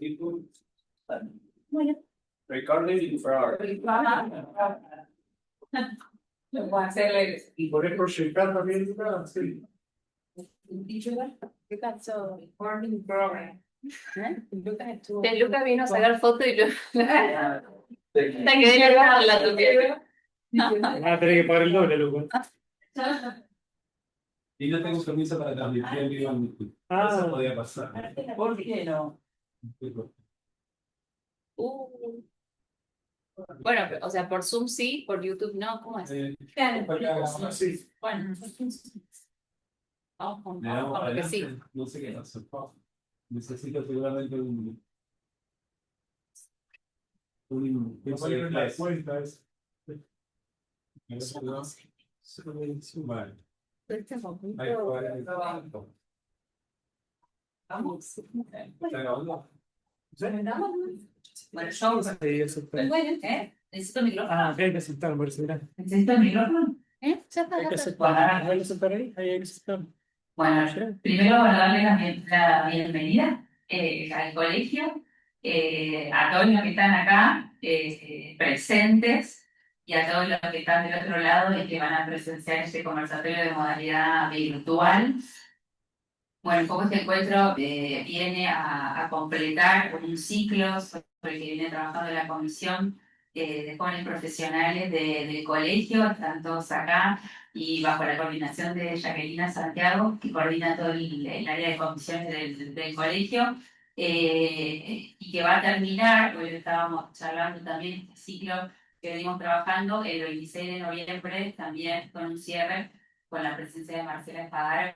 tipo. Bueno. Recording for hours. Voy a hacerle. Y poner proyectar también, sí. Recording program. Lucas vino a sacar foto y yo. Ah, Hasta que de la tuya. Van a tener que pagar el doble, loco. Y no tengo permiso para transmitir en vivo en YouTube. Eso podía pasar. ¿Por qué no? Bueno, o sea, por Zoom sí, por YouTube no, ¿cómo es? Claro. Sí. Bueno, Vamos con Le damos lo que sí. adelante, no sé qué hacer. Necesito seguramente un la cuenta es. Vale. Este Ahí poquito. vamos. ¿Está grabando? Bueno, yo Sí, eso está. necesito micrófono. Ah, hay que aceptar, por eso, mirá. ¿Necesito el micrófono? Ya está, Hay que ya está. aceptar. Hay que aceptar ahí, hay que aceptar. Bueno, primero darle la bienvenida al colegio, a todos los que están acá presentes y a todos los que están del otro lado y que van a presenciar este conversatorio de modalidad virtual. Bueno, un poco este encuentro viene a completar un ciclo sobre el que viene trabajando la comisión de jóvenes profesionales del colegio, están todos acá y bajo la coordinación de Jacqueline Santiago, que coordina todo el área de comisiones del colegio, y que va a terminar, hoy estábamos charlando también, este ciclo que venimos trabajando el 26 de noviembre, también con un cierre con la presencia de Marcela Espadar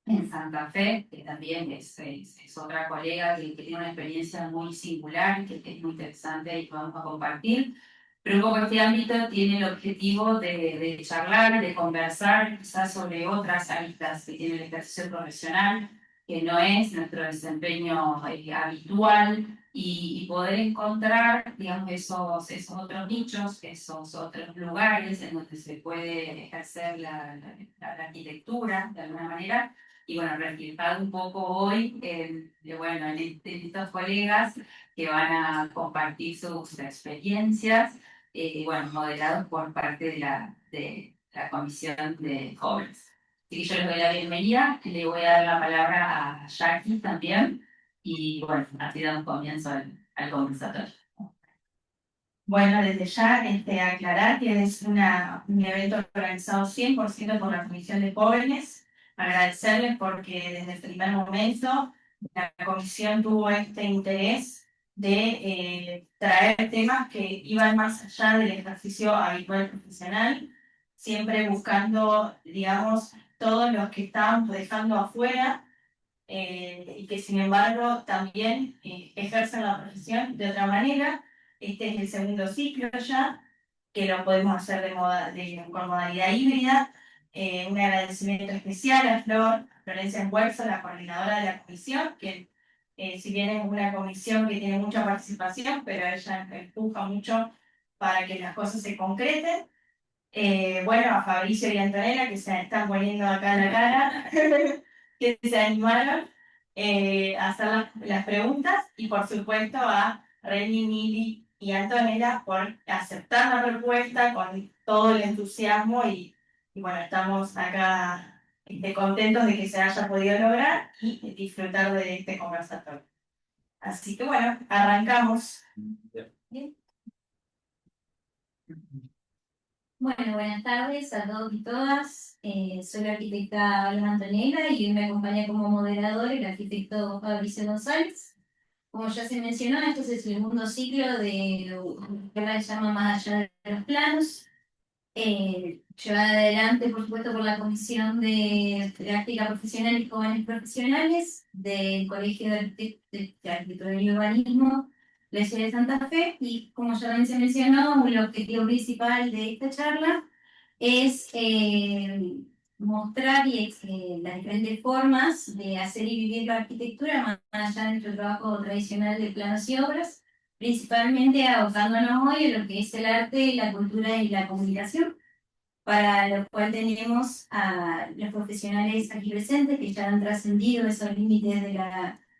en Santa Fe, que también es otra colega que tiene una experiencia muy singular, que es muy interesante y que vamos a compartir. Pero un poco este ámbito tiene el objetivo de charlar, de conversar quizás sobre otras aristas que tiene el ejercicio profesional, que no es nuestro desempeño habitual, y poder encontrar, digamos, esos otros nichos, esos otros lugares en donde se puede ejercer la arquitectura de alguna manera. Y bueno, reflejado un poco hoy en estos colegas que van a compartir sus experiencias, bueno, moderados por parte de la Comisión de Jóvenes. Así que yo les doy la bienvenida, le voy a dar la palabra a Jackie también, y bueno, así damos comienzo al conversatorio. Bueno, desde ya aclarar que es un evento organizado 100% por la Comisión de Jóvenes. Agradecerles porque desde el primer momento la comisión tuvo este interés de traer temas que iban más allá del ejercicio habitual profesional, siempre buscando, digamos, todos los que estaban dejando afuera y que sin embargo también ejercen la profesión de otra manera. Este es el segundo ciclo ya, que lo podemos hacer con modalidad híbrida. Un agradecimiento especial a Florencia Esfuerzo, la coordinadora de la comisión, que si bien es una comisión que tiene mucha participación, pero ella empuja mucho para que las cosas se concreten. Bueno, a Fabricio y a Antonella, que se están poniendo acá en la cara, que se animaron a hacer las preguntas, y por supuesto a Reni, Mili y Antonella por aceptar la propuesta con todo el entusiasmo y bueno, estamos acá contentos de que se haya podido lograr y disfrutar de este conversatorio. Así que bueno, arrancamos. Bien. Bueno, buenas tardes a todos y todas. Soy la arquitecta Alma Antonella y hoy me acompaña como moderador el arquitecto Fabricio González. Como ya se mencionó, este es el segundo ciclo de lo que se llama Más allá de los planos. Llevada adelante, por supuesto, por la Comisión de Práctica Profesional y Jóvenes Profesionales del Colegio de Arquitectura y Urbanismo de la Ciudad de Santa Fe, y como ya también se mencionó, el objetivo principal de esta charla es mostrar las diferentes formas de hacer y vivir la arquitectura más allá de nuestro trabajo tradicional de planos y obras, principalmente abocándonos hoy a lo que es el arte, la cultura y la comunicación, para lo cual tenemos a los profesionales aquí presentes que ya han trascendido esos límites de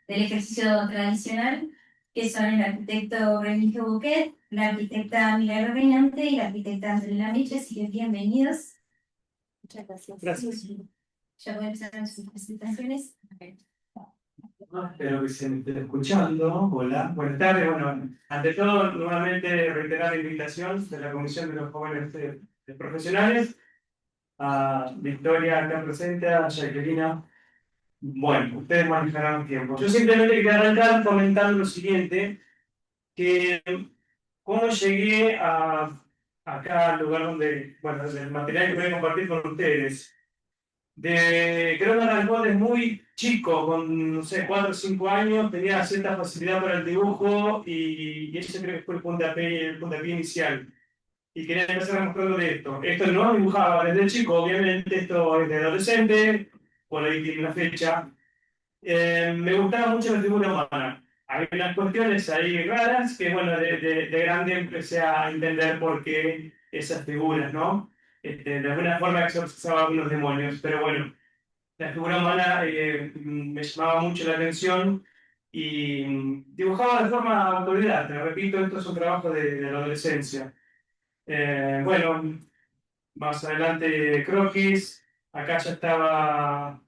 del ejercicio tradicional, que son el arquitecto Remigio Bouquet, la arquitecta Milagro Reinante y la arquitecta Antonella Miche. Así que bienvenidos. Muchas gracias. Gracias. Ya pueden empezar con sus presentaciones. Espero que se me esté escuchando. Hola, buenas tardes. Bueno, ante todo, nuevamente reiterar la invitación de la Comisión de los Jóvenes Profesionales, a Victoria acá presente, a Jacqueline. Bueno, ustedes manejarán tiempo. Yo simplemente quería arrancar comentando lo siguiente, que cómo llegué acá al lugar donde, bueno, el material que voy a compartir con ustedes. Creo que arrancó desde muy chico, con, no sé, 4 o 5 años, tenía cierta facilidad para el dibujo y ese creo que fue el puntapié inicial. Y quería empezar mostrándole esto. Esto no dibujaba desde chico, obviamente, esto es de adolescente, por ahí tiene una fecha. Me gustaba mucho la figura humana. Hay unas cuestiones ahí raras que, bueno, de grande empecé a entender por qué esas figuras, ¿no? De alguna forma exorcizaba algunos demonios, pero bueno, la figura humana me llamaba mucho la atención y dibujaba de forma autodidacta. Repito, esto es un trabajo de la adolescencia. Bueno, más adelante croquis, acá ya estaba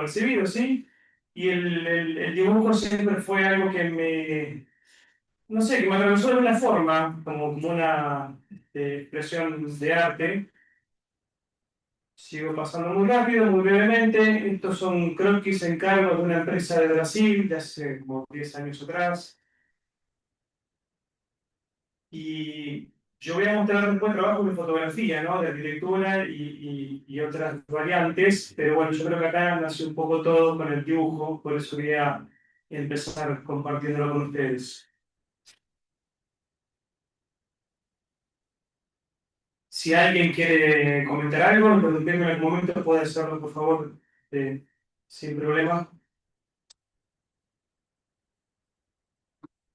recibido, ¿sí? Y el dibujo siempre fue algo que no sé, que me atravesó de una forma, como una expresión de arte. Sigo pasando muy rápido, muy brevemente. Estos son croquis encargos de una empresa de Brasil de hace como 10 años atrás. Y yo voy a mostrar después trabajos de fotografía, ¿no? De arquitectura y otras variantes, pero bueno, yo creo que acá nace un poco todo con el dibujo, por eso quería empezar compartiéndolo con ustedes. Si alguien quiere comentar algo, interrumpirme en algún momento, puede hacerlo, por favor, sin problema.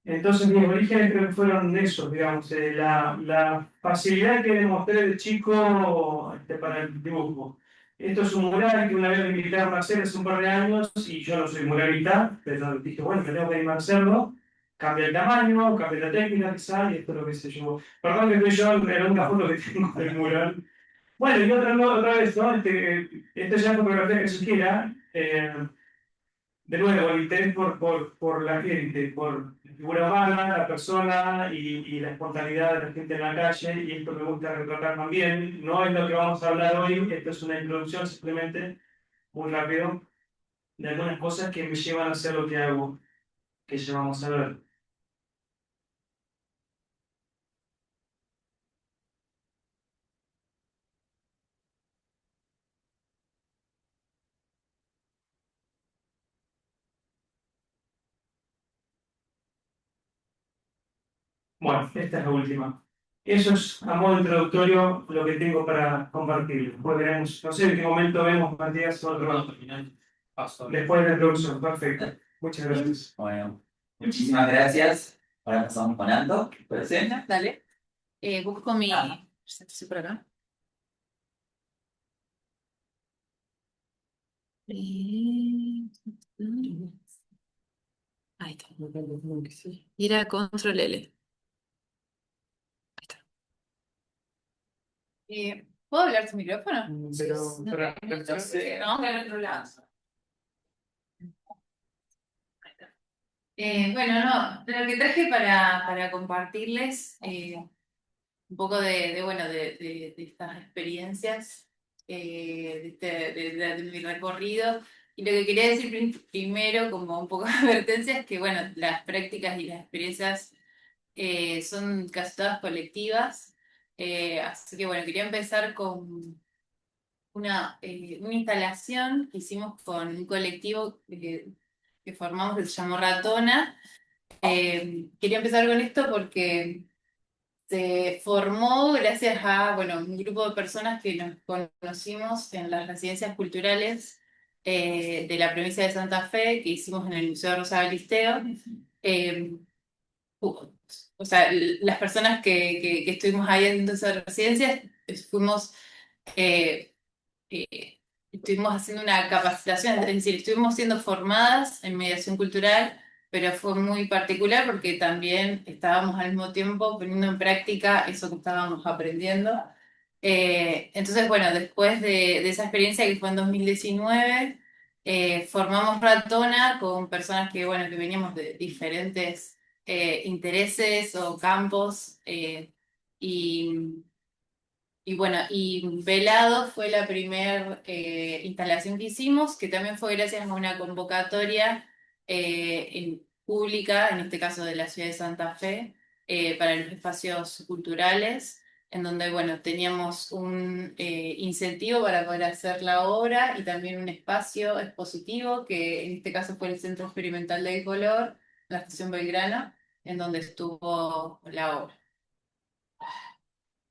Entonces, mis orígenes creo que fueron esos, digamos, la facilidad que demostré de chico para el dibujo. Esto es un mural que una vez me invitaron a hacer hace un par de años y yo no soy muralista, pero dije, bueno, me tengo que animar a hacerlo. Cambia el tamaño, cambia la técnica, quizá, y esto es lo que sé yo. Perdón que estoy yo en la única foto que tengo del mural. Bueno, y otra vez, ¿no? Esto ya es fotografía que siquiera. De nuevo, el interés por la gente, por la figura humana, la persona y la espontaneidad de la gente en la calle, y esto me gusta retratar también. No es lo que vamos a hablar hoy, esto es una introducción simplemente, muy rápido, de algunas cosas que me llevan a hacer lo que hago, que ya vamos a ver. Bueno, esta es la última. Eso es, a modo introductorio, lo que tengo para compartir. Después veremos, no sé en qué momento vemos, Matías, otro. Después de la introducción, perfecto. Muchas gracias. Bueno, muchísimas gracias. Ahora pasamos con Aldo. Presenta. Dale. Busco mi presentación por acá. Ahí está. Ir a control L. Ahí está. ¿Puedo hablar tu micrófono? Pero, No, para- no sé, vamos a ver otro lado. Ahí está. Bueno, no, lo que traje para compartirles un poco de estas experiencias, de mi recorrido. Y lo que quería decir primero, como un poco de advertencia, es que bueno, las prácticas y las experiencias son casi todas colectivas. Así que bueno, quería empezar con una instalación que hicimos con un colectivo que formamos que se llamó Ratona. Quería empezar con esto porque se formó gracias a, bueno, un grupo de personas que nos conocimos en las residencias culturales de la provincia de Santa Fe, que hicimos en el Museo Rosa Galisteo. Eh, o sea, las personas que estuvimos ahí en esas residencias fuimos eh, estuvimos haciendo una capacitación, es decir, estuvimos siendo formadas en mediación cultural, pero fue muy particular porque también estábamos al mismo tiempo poniendo en práctica eso que estábamos aprendiendo. Entonces, bueno, después de esa experiencia que fue en 2019, formamos Ratona con personas que, bueno, que veníamos de diferentes intereses o campos. Y y bueno, y Velado fue la primera instalación que hicimos, que también fue gracias a una convocatoria pública, en este caso de la ciudad de Santa Fe, para los espacios culturales, en donde, bueno, teníamos un incentivo para poder hacer la obra y también un espacio expositivo, que en este caso fue el Centro Experimental del Color, la Estación Belgrano, en donde estuvo la obra.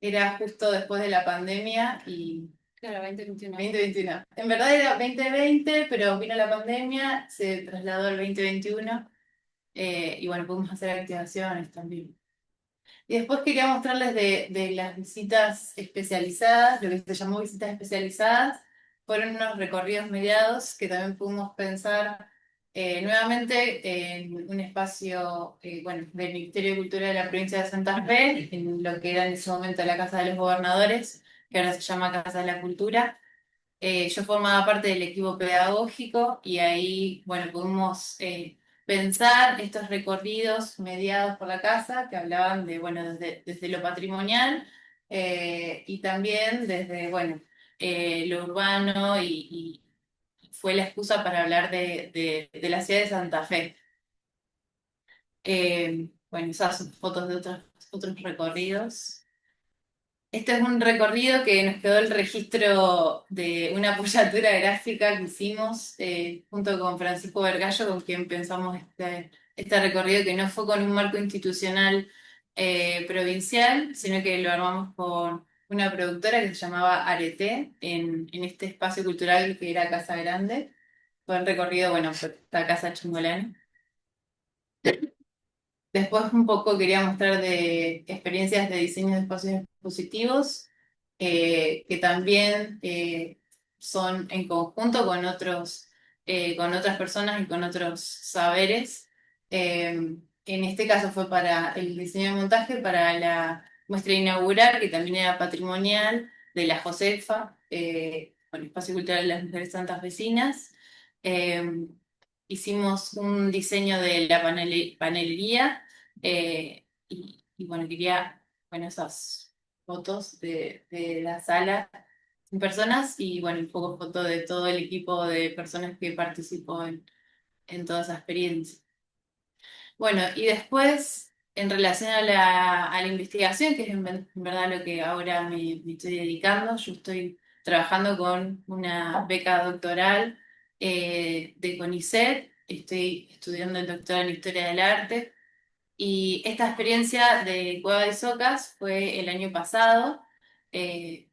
Era justo después de la pandemia y Claro, 2021. 2021. En verdad era 2020, pero vino la pandemia, se trasladó al 2021 y bueno, pudimos hacer activaciones también. Y después quería mostrarles de las visitas especializadas, lo que se llamó visitas especializadas, fueron unos recorridos mediados que también pudimos pensar nuevamente en un espacio bueno, del Ministerio de Cultura de la provincia de Santa Fe, en lo que era en ese momento la Casa de los Gobernadores, que ahora se llama Casa de la Cultura. Yo formaba parte del equipo pedagógico y ahí, bueno, pudimos pensar estos recorridos mediados por la casa que hablaban de, bueno, desde lo patrimonial y también desde, bueno, lo urbano y fue la excusa para hablar de la ciudad de Santa Fe. Bueno, esas son fotos de otros recorridos. Este es un recorrido que nos quedó el registro de una apoyatura gráfica que hicimos junto con Francisco Vergallo, con quien pensamos este recorrido que no fue con un marco institucional provincial, sino que lo armamos con una productora que se llamaba Arete en este espacio cultural que era Casa Grande. Fue un recorrido, bueno, por esta Casa Chingolán. Después un poco quería mostrar de experiencias de diseño de espacios expositivos, que también son en conjunto con otras personas y con otros saberes. En este caso fue para el diseño de montaje, para la muestra inaugural, que también era patrimonial, de la Josefa, con el Espacio Cultural de las Mujeres Santas Vecinas. Eh, Hicimos un diseño de la panelería y bueno, quería, bueno, esas fotos de la sala en personas y bueno, un poco foto de todo el equipo de personas que participó en toda esa experiencia. Bueno, y después, en relación a la investigación, que es en verdad lo que ahora me estoy dedicando, yo estoy trabajando con una beca doctoral de CONICET, estoy estudiando el doctorado en Historia del Arte, y esta experiencia de Cueva de Socas fue el año pasado, que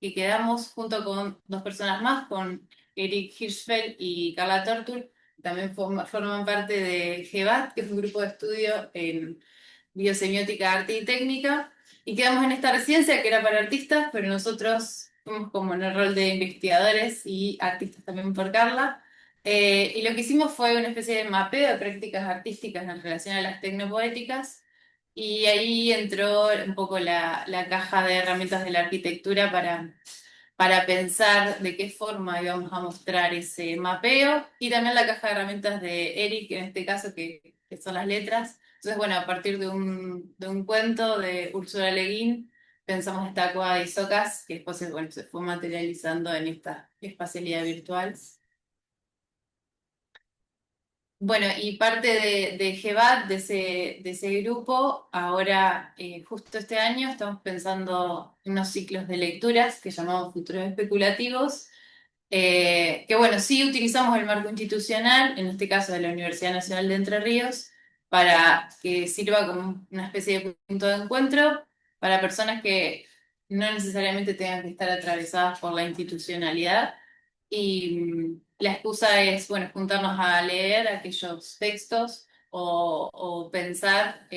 quedamos junto con dos personas más, con Eric Hirschfeld y Carla Tortul, también forman parte de GEBAT, que es un grupo de estudio en biosemiótica, arte y técnica, y quedamos en esta residencia que era para artistas, pero nosotros fuimos como en el rol de investigadores y artistas también por Carla. Y lo que hicimos fue una especie de mapeo de prácticas artísticas en relación a las tecnopoéticas, y ahí entró un poco la caja de herramientas de la arquitectura para pensar de qué forma íbamos a mostrar ese mapeo, y también la caja de herramientas de Eric, en este caso, que son las letras. Entonces, bueno, a partir de un cuento de Úrsula Le Guin, pensamos esta cueva de Isocas, que después bueno, se fue materializando en esta espacialidad virtual. Bueno, y parte de GEBAT, de ese grupo, ahora, justo este año, estamos pensando en unos ciclos de lecturas que llamamos Futuros Especulativos, que bueno, sí utilizamos el marco institucional, en este caso de la Universidad Nacional de Entre Ríos, para que sirva como una especie de punto de encuentro para personas que no necesariamente tengan que estar atravesadas por la institucionalidad. Y la excusa es, bueno, juntarnos a leer aquellos textos o pensar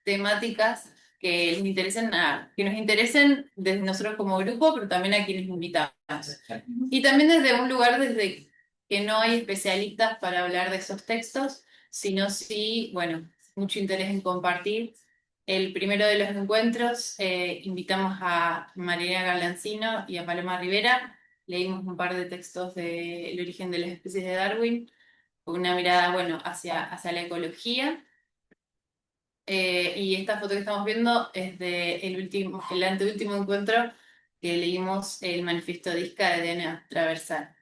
temáticas que les interesen que nos interesen desde nosotros como grupo, pero también a quienes invitamos. Y también desde un lugar desde que no hay especialistas para hablar de esos textos, sino sí, bueno, mucho interés en compartir. El primero de los encuentros invitamos a Mariana Garlancino y a Paloma Rivera. Leímos un par de textos de El origen de las especies de Darwin, con una mirada, bueno, hacia la ecología. Y esta foto que estamos viendo es el anteúltimo encuentro que leímos el manifiesto DISCA de DNA Traversal.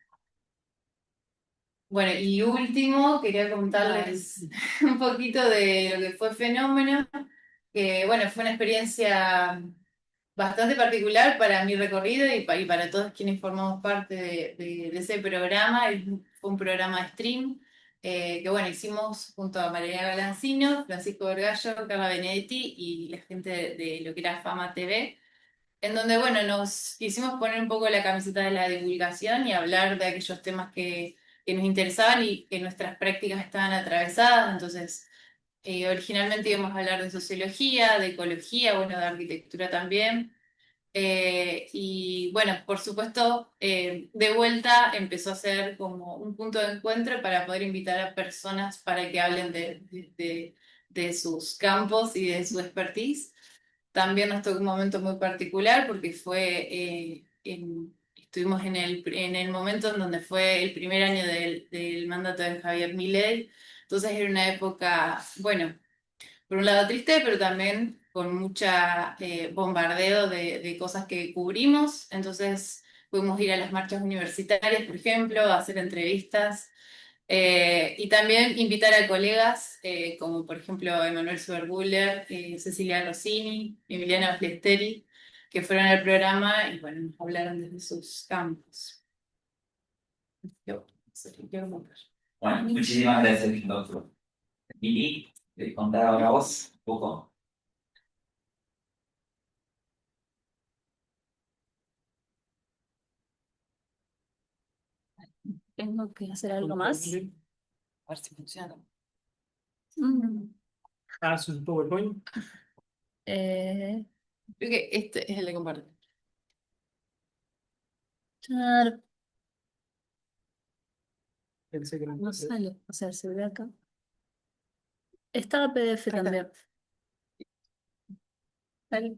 Bueno, y último, quería contarles un poquito de lo que fue Fenómeno, que bueno, fue una experiencia bastante particular para mi recorrido y para todos quienes formamos parte de ese programa. Fue un programa de stream que bueno, hicimos junto a María Galancino, Francisco Vergallo, Carla Benedetti y la gente de lo que era Fama TV, en donde bueno, nos quisimos poner un poco la camiseta de la divulgación y hablar de aquellos temas que nos interesaban y que nuestras prácticas estaban atravesadas. Entonces, originalmente íbamos a hablar de sociología, de ecología, bueno, de arquitectura también. Y bueno, por supuesto, de vuelta empezó a ser como un punto de encuentro para poder invitar a personas para que hablen de sus campos y de su expertise. También nos tocó un momento muy particular porque estuvimos en el momento en donde fue el primer año del mandato de Javier Milei. Entonces era una época, bueno, por un lado triste, pero también con mucha bombardeo de cosas que cubrimos. Entonces pudimos ir a las marchas universitarias, por ejemplo, a hacer entrevistas y también invitar a colegas como por ejemplo Emanuel Suberbuller, Cecilia Rossini, Emiliana Flesteri, que fueron al programa y bueno, nos hablaron desde sus campos. Quiero contar. Bueno, muchísimas gracias, doctor. Mili, ¿querés contar ahora vos un poco? Tengo que hacer algo más. A ver si funciona. Mm, Ah, su PowerPoint. eh, Creo que este es el de compartir. claro, Pensé que era no sale. O sea, se ve acá. Estaba PDF también. Sale.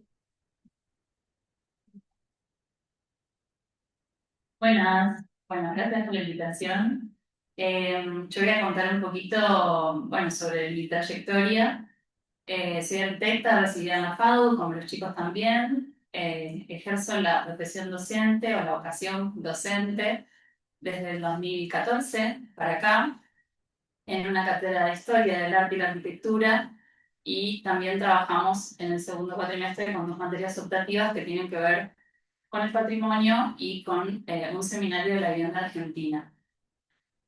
Buenas, bueno, gracias por la invitación. Yo voy a contar un poquito, bueno, sobre mi trayectoria. Soy arquitecta, residida en la FADU, como los chicos también. Ejerzo la profesión docente o la vocación docente desde el 2014 para acá, en una cátedra de Historia del Arte y la Arquitectura, y también trabajamos en el segundo cuatrimestre con dos materias optativas que tienen que ver con el patrimonio y con un seminario de la vivienda argentina.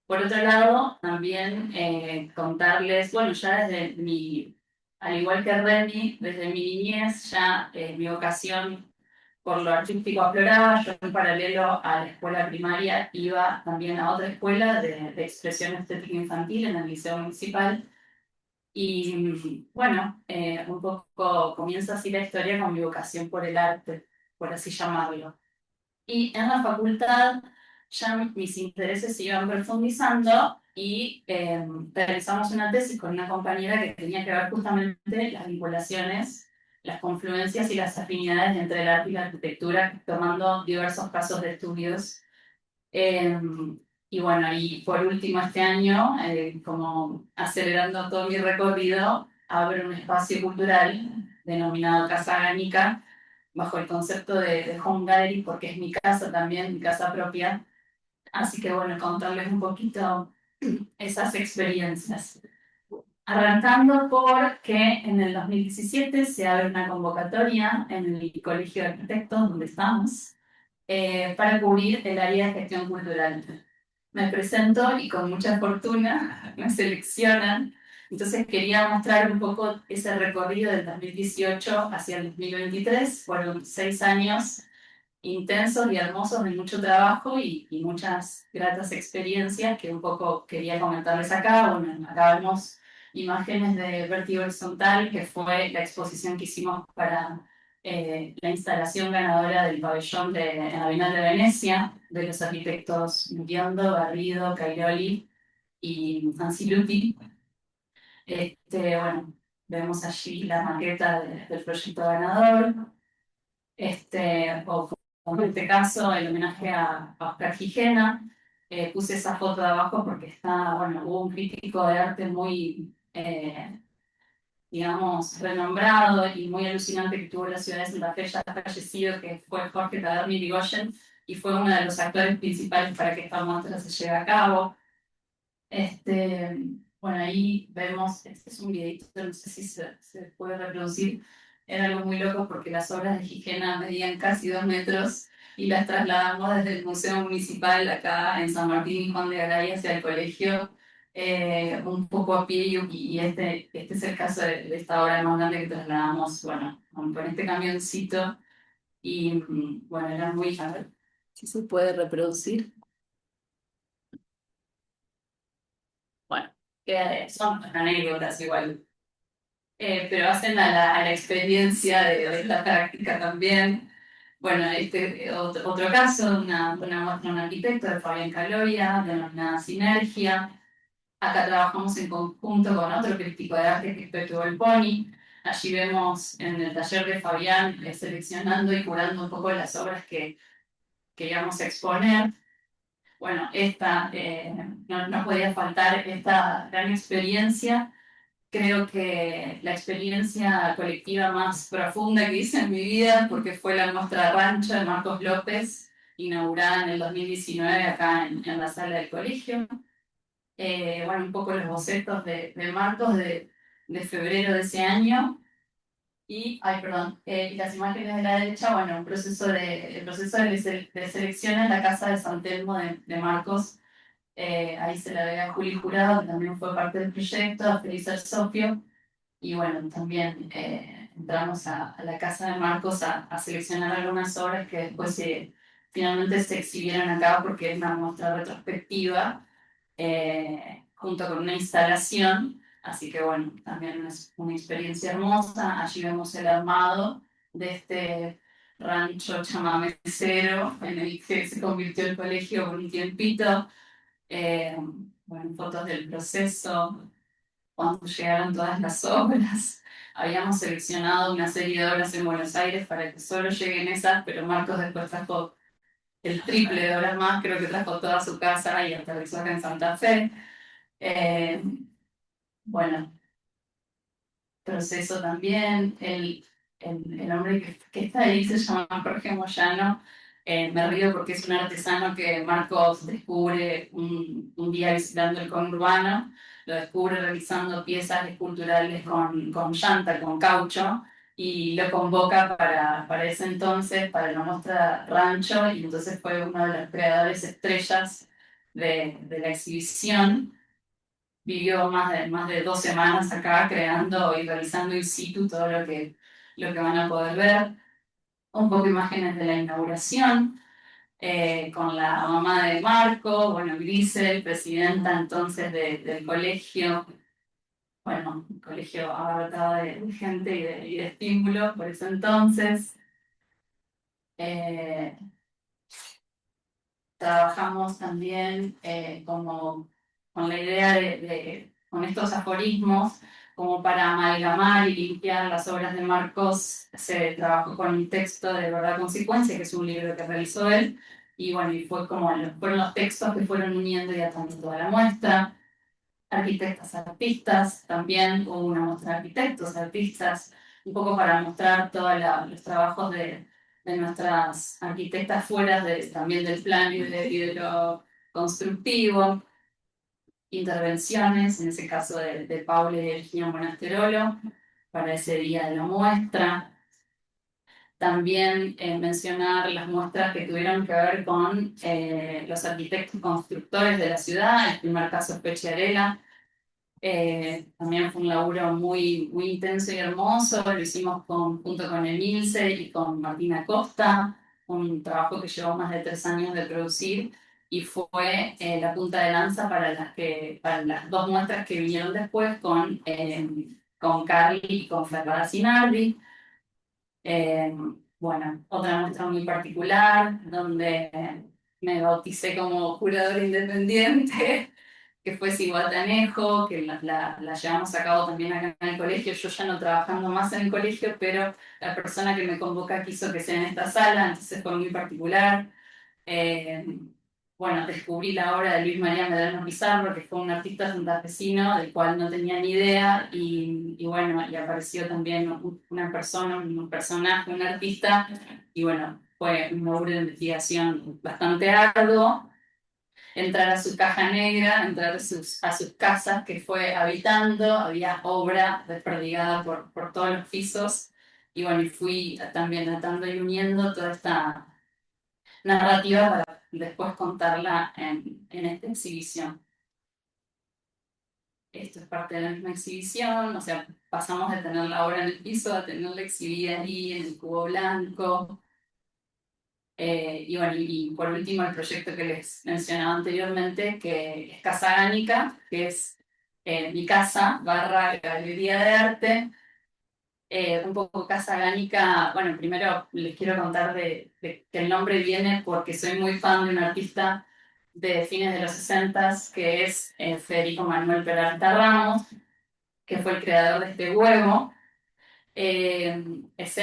Por otro lado, también contarles, bueno, ya desde al igual que Remy, desde mi niñez ya mi vocación por lo artístico afloraba. Yo en paralelo a la escuela primaria iba también a otra escuela de expresión estética infantil en el Liceo Municipal. Y bueno, un poco comienza así la historia con mi vocación por el arte, por así llamarlo. Y en la facultad ya mis intereses se iban profundizando y realizamos una tesis con una compañera que tenía que ver justamente las vinculaciones, las confluencias y las afinidades entre el arte y la arquitectura, tomando diversos casos de estudios. Eh, y bueno, y por último este año, como acelerando todo mi recorrido, abro un espacio cultural denominado Casa Gánica, bajo el concepto de Home Gallery, porque es mi casa también, mi casa propia. Así que bueno, contarles un poquito esas experiencias. Arrancando porque en el 2017 se abre una convocatoria en el Colegio de Arquitectos, donde estamos, para cubrir el área de gestión cultural. Me presento y con mucha fortuna me seleccionan. Entonces quería mostrar un poco ese recorrido del 2018 hacia el 2023. Fueron 6 años intensos y hermosos de mucho trabajo y muchas gratas experiencias que un poco quería comentarles acá. Bueno, acá vemos imágenes de vértigo horizontal, que fue la exposición que hicimos para la instalación ganadora del pabellón en la Bienal de Venecia, de los arquitectos Biondo, Garrido, Cairoli y Anziluti. Bueno, vemos allí la maqueta del proyecto ganador. O como en este caso, el homenaje a Oscar Gijena. Puse esa foto de abajo porque hubo un crítico de arte muy, digamos, renombrado y muy alucinante que tuvo la ciudad de Santa Fe, ya fallecido, que fue Jorge Taberni Irigoyen, y fue uno de los actores principales para que esta muestra se lleve a cabo. Ahí vemos, este es un videito, no sé si se puede reproducir, era algo muy loco porque las obras de Gijena medían casi 2 metros y las trasladamos desde el Museo Municipal acá en San Martín y Juan de Garay hacia el colegio, un poco a pie y este es el caso de esta obra más grande que trasladamos, con este camioncito y era muy, a ver si se puede reproducir. Bueno, que son anécdotas igual, pero hacen a la experiencia de esta práctica también. Bueno, otro caso, una muestra de un arquitecto de Fabián Caloya, denominada Sinergia. Acá trabajamos en conjunto con otro crítico de arte que es Pepe Volponi. Allí vemos en el taller de Fabián seleccionando y curando un poco las obras que queríamos exponer. Bueno, no podía faltar esta gran experiencia. Creo que la experiencia colectiva más profunda que hice en mi vida, porque fue la muestra Rancho de Marcos López, inaugurada en el 2019 acá en la sala del colegio. Un poco los bocetos de Marcos de febrero de ese año. Y las imágenes de la derecha, el proceso de selección en la casa de San Telmo de Marcos. Ahí se la ve a Juli Jurado, que también fue parte del proyecto, a Felisa Sofio. Y también entramos a la casa de Marcos a seleccionar algunas obras que después finalmente se exhibieron acá porque es una muestra retrospectiva junto con una instalación. Así que también es una experiencia hermosa. Allí vemos el armado de este rancho chamamecero en el que se convirtió el colegio por un tiempito. Fotos del proceso, cuando llegaron todas las obras. Habíamos seleccionado una serie de obras en Buenos Aires para que solo lleguen esas, pero Marcos después trajo el triple de obras más, creo que trajo toda su casa y aterrizó acá en Santa Fe. Eh, bueno, proceso también, el hombre que está ahí se llama Jorge Moyano. Me río porque es un artesano que Marcos descubre un día visitando el conurbano, lo descubre realizando piezas esculturales con llanta, con caucho, y lo convoca para ese entonces, para la muestra Rancho, y entonces fue uno de los creadores estrellas de la exhibición. Vivió más de 2 semanas acá creando y realizando in situ todo lo que van a poder ver. Un poco imágenes de la inauguración, con la mamá de Marco, Grisel, presidenta entonces del colegio. Un colegio abarrotado de gente y de estímulos por ese entonces. Trabajamos también con la idea con estos aforismos, como para amalgamar y limpiar las obras de Marcos. Se trabajó con un texto de Verdad Consecuencia, que es un libro que realizó él, y fueron los textos que fueron uniendo y atando toda la muestra. Arquitectas, artistas, también hubo una muestra de arquitectos, artistas, un poco para mostrar todos los trabajos de nuestras arquitectas fuera también del plano y de lo constructivo. Intervenciones, en ese caso de Paula y de Virginia Monasterolo, para ese día de la muestra. También mencionar las muestras que tuvieron que ver con los arquitectos constructores de la ciudad. El primer caso es Pechiarela. También fue un laburo muy, muy intenso y hermoso. Lo hicimos junto con Emilce y con Martina Costa, un trabajo que llevó más de 3 años de producir y fue la punta de lanza para las dos muestras que vinieron después con Carly y con Ferrara Sinardi. Bueno, otra muestra muy particular, donde me bauticé como curadora independiente, que fue Ciguatanejo, que la llevamos a cabo también acá en el colegio, yo ya no trabajando más en el colegio, pero la persona que me convoca quiso que sea en esta sala, entonces fue muy particular. Eh, bueno, descubrí la obra de Luis María Medrano Pizarro, que fue un artista santafesino del cual no tenía ni idea, y bueno, y apareció también una persona, un personaje, un artista, y bueno, fue una obra de investigación bastante arduo. Entrar a su caja negra, entrar a sus casas que fue habitando, había obra desperdigada por todos los pisos, y bueno, y fui también atando y uniendo toda esta narrativa para después contarla en esta exhibición. Esto es parte de la misma exhibición, o sea, pasamos de tener la obra en el piso a tenerla exhibida ahí en el cubo blanco. Y bueno, y por último el proyecto que les mencionaba anteriormente, que es Casa Gánica, que es mi casa barra galería de arte. Un poco Casa Gánica, bueno, primero les quiero contar de que el nombre viene porque soy muy fan de un artista de fines de los 60 que es Federico Manuel Peralta Ramos, que fue el creador de este huevo. Es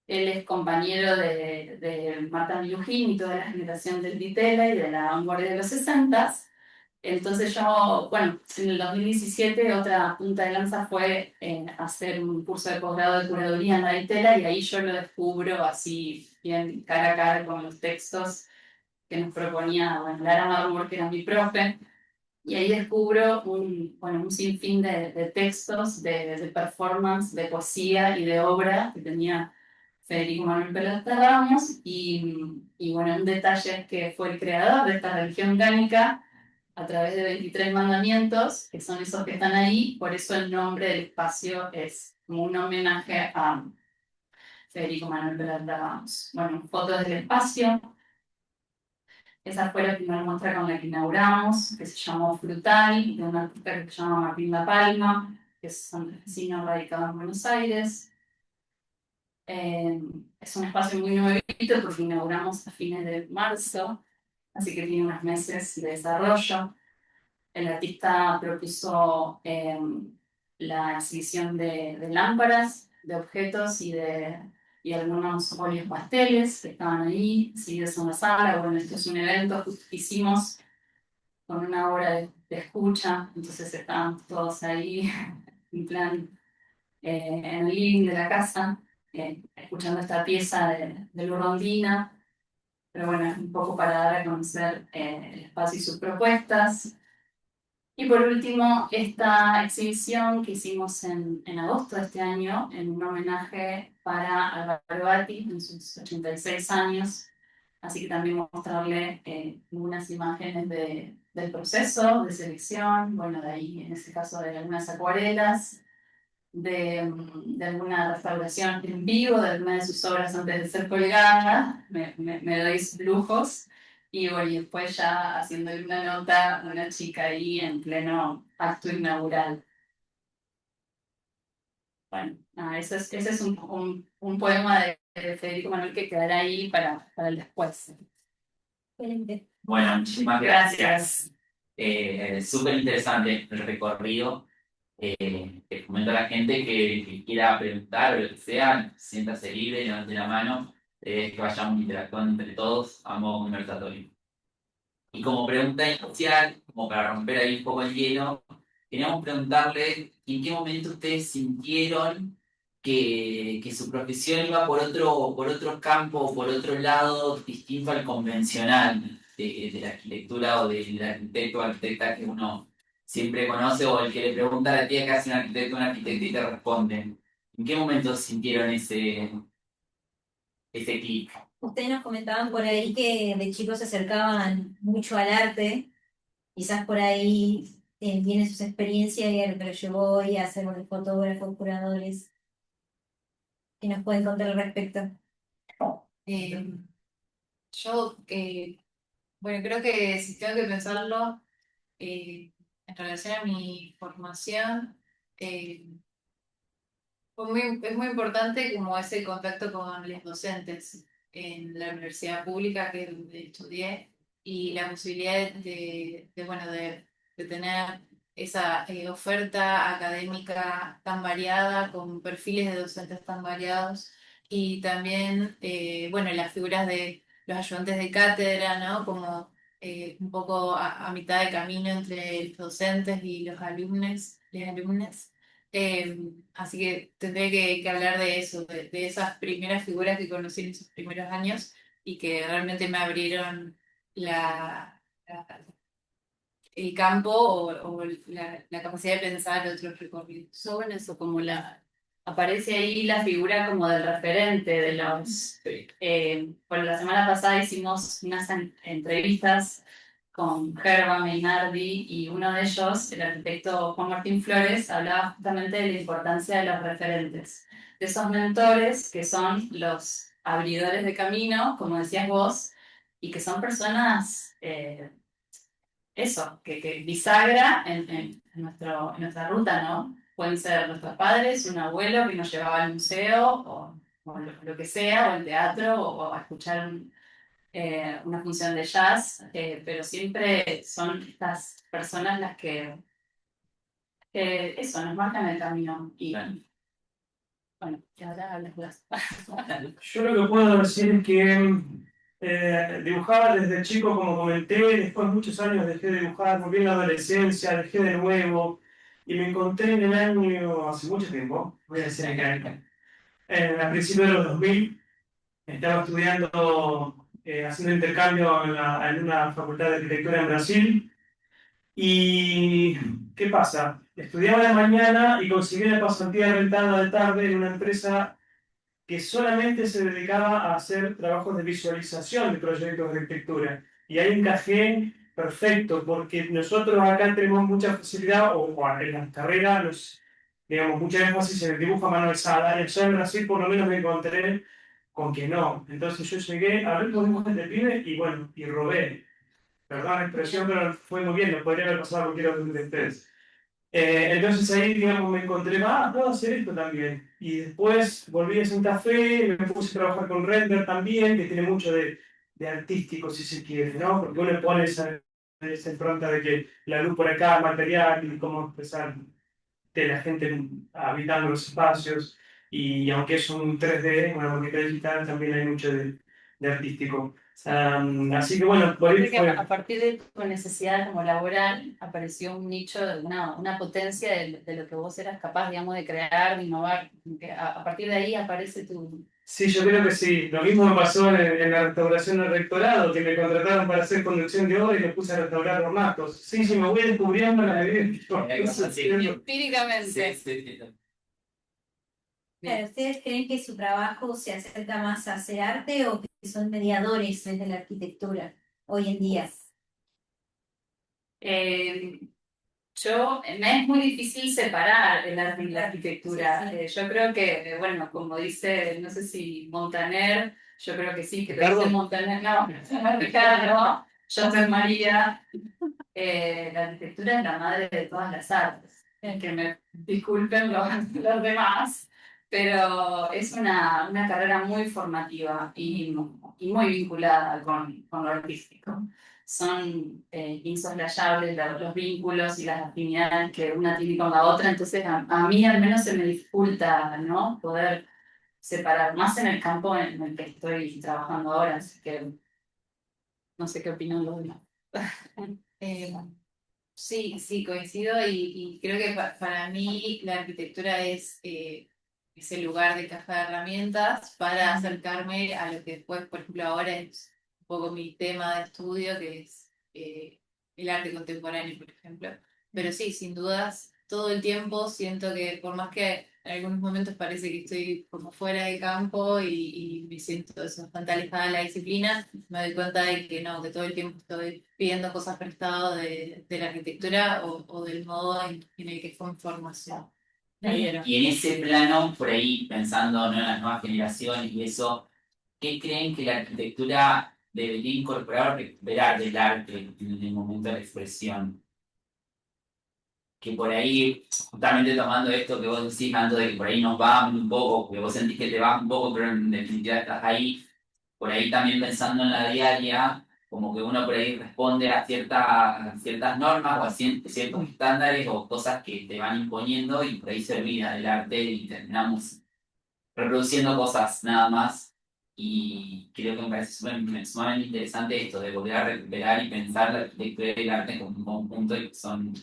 él es compañero de Marta Minujín y toda la generación del Ditela y de la vanguardia de los 60. Entonces yo, bueno, en el 2017 otra punta de lanza fue hacer un curso de posgrado de curaduría en la Ditela, y ahí yo lo descubro así bien cara a cara con los textos que nos proponía, bueno, Lara Marmor, que era mi profe, y ahí descubro bueno, un sinfín de textos, de performance, de poesía y de obra que tenía Federico Manuel Peralta Ramos, y bueno, un detalle es que fue el creador de esta religión gánica a través de 23 mandamientos, que son esos que están ahí, por eso el nombre del espacio es como un homenaje a Federico Manuel Peralta Ramos. Bueno, fotos del espacio. Esa fue la primera muestra con la que inauguramos, que se llamó Frutal, de un artista que se llama Martín La Palma, que es santafesino radicado en Buenos Aires. Es un espacio muy nuevito porque inauguramos a fines de marzo, así que tiene unos meses de desarrollo. El artista propuso la exhibición de lámparas, de objetos y algunos óleos pasteles que estaban ahí, exhibidos en la sala. Bueno, esto es un evento que hicimos con una hora de escucha, entonces estaban todos ahí en plan en el living de la casa, escuchando esta pieza de Lurrondina, pero bueno, es un poco para dar a conocer el espacio y sus propuestas. Y por último, esta exhibición que hicimos en agosto de este año, en un homenaje para Álvaro Bati en sus 86 años. Así que también mostrarle algunas imágenes del proceso de selección, bueno, de ahí en este caso de algunas acuarelas, de alguna restauración en vivo de alguna de sus obras antes de ser colgada, me doy lujos. Y bueno, y después ya haciéndole una nota a una chica ahí en pleno acto inaugural. Bueno, nada, ese es un poema de Federico Manuel que quedará ahí para el después. Excelente. Bueno, muchísimas gracias. Súper interesante el recorrido. Les comento a la gente que quiera preguntar o lo que sea, siéntase libre, levante la mano, que vayamos interactuando entre todos a modo conversatorio. Y como pregunta inicial, como para romper ahí un poco el hielo, queríamos preguntarle en qué momento ustedes sintieron que su profesión iba por otro campo, por otro lado distinto al convencional de la arquitectura o del arquitecto o arquitecta que uno siempre conoce, o el que le pregunta a la tía que hace un arquitecto o una arquitecta y te responde. ¿En qué momento sintieron ese clic? Ustedes nos comentaban por ahí que de chicos se acercaban mucho al arte, quizás por ahí tiene sus experiencias y lo llevó hoy a ser fotógrafos, curadores. ¿Qué nos pueden contar al respecto? Yo Bueno, creo que si tengo que pensarlo en relación a mi formación, eh, es muy importante como ese contacto con los docentes en la universidad pública que es donde estudié y la posibilidad bueno, de tener esa oferta académica tan variada, con perfiles de docentes tan variados y también, bueno, las figuras de los ayudantes de cátedra, ¿no? Como un poco a mitad de camino entre los docentes y los alumnos, les alumnes. Así que tendré que hablar de eso, de esas primeras figuras que conocí en esos primeros años y que realmente me abrieron la- el campo o la capacidad de pensar otros recorridos. Sobre eso, como aparece ahí la figura como del referente de los... Sí. Bueno, la semana pasada hicimos unas entrevistas con Gerba Meinardi y uno de ellos, el arquitecto Juan Martín Flores, hablaba justamente de la importancia de los referentes, de esos mentores que son los abridores de camino, como decías vos, y que son personas, eso, que bisagra en nuestra ruta, ¿no? Pueden ser nuestros padres, un abuelo que nos llevaba al museo, o lo que sea, o al teatro, o a escuchar una función de jazz, pero siempre son estas personas las que eso, nos marcan el camino. Y Claro. bueno, y ahora hablas vos. Yo lo que puedo decir es que dibujaba desde chico, como comenté, después de muchos años dejé de dibujar, volví en la adolescencia, dejé de nuevo, y me encontré en el año, hace mucho tiempo, voy a decir en qué año, a principios de los 2000, estaba estudiando, haciendo intercambio en una facultad de arquitectura en Brasil, y ¿qué pasa? Estudiaba de mañana y conseguí una pasantía rentada de tarde en una empresa que solamente se dedicaba a hacer trabajos de visualización de proyectos de arquitectura. Y ahí encajé perfecto, porque nosotros acá tenemos mucha facilidad, o en las carreras, digamos, mucha énfasis en el dibujo a mano alzada, y allá en Brasil por lo menos me encontré con que no. Entonces yo llegué a ver los dibujos de pibe y bueno, y robé. Perdón la expresión, pero fue muy bien, no podría haber pasado a cualquiera de ustedes. Entonces ahí, digamos, me encontré, puedo hacer esto también. Y después volví a Santa Fe, me puse a trabajar con render también, que tiene mucho de artístico, si se quiere, ¿no? Porque uno pone esa impronta de que la luz por acá, material, y cómo expresar de la gente habitando los espacios. Y aunque es un 3D, una maqueta digital, también hay mucho de artístico. Así que bueno, por ahí Creo que fue. a partir de tu necesidad como laboral apareció un nicho, una potencia de lo que vos eras capaz, digamos, de crear, de innovar. Que a partir de ahí aparece tu... Sí, yo creo que sí. Lo mismo me pasó en la restauración del rectorado, que me contrataron para hacer conducción de obra y me puse a restaurar ornatos. Sí, sí, me voy descubriendo la medida que voy sucediendo. Empíricamente. Sí. Claro, ¿ustedes creen que su trabajo se acerca más a hacer arte o que son mediadores desde la arquitectura hoy en día? Me es muy difícil separar el arte y la arquitectura. Sí, sí. Yo creo que, bueno, como dice, no sé si Montaner, yo creo que sí, que lo Ricardo. dice Montaner, no, Ricardo, yo soy María. La arquitectura es la madre de todas las artes. Que me disculpen los demás, pero es una carrera muy formativa y muy vinculada con lo artístico. Son insoslayables los vínculos y las afinidades que una tiene con la otra, entonces a mí al menos se me dificulta, ¿no? Poder separar, más en el campo en el que estoy trabajando ahora, así que no sé qué opinan los demás. Eh, sí, sí, coincido y creo que para mí la arquitectura es ese lugar de caja de herramientas para acercarme a lo que después, por ejemplo, ahora es un poco mi tema de estudio, que es el arte contemporáneo, por ejemplo. Pero sí, sin dudas, todo el tiempo siento que por más que en algunos momentos parece que estoy como fuera de campo y me siento eso, bastante alejada de la disciplina, me doy cuenta de que no, que todo el tiempo estoy pidiendo cosas prestadas de la arquitectura o del modo en el que fue mi formación. Y en ese plano, por ahí pensando, ¿no?, en las nuevas generaciones y eso, ¿qué creen que la arquitectura debería incorporar o recuperar del arte en el momento de la expresión. Que por ahí, justamente tomando esto que vos decís, Nando, de que por ahí nos va un poco, que vos sentís que te vas un poco, pero en definitiva estás ahí, por ahí también pensando en la diaria, como que uno por ahí responde a ciertas normas o a ciertos estándares o cosas que te van imponiendo y por ahí se olvida del arte y terminamos reproduciendo cosas nada más. Y creo que me parece sumamente interesante esto de volver a recuperar y pensar la arquitectura y el arte como un conjunto y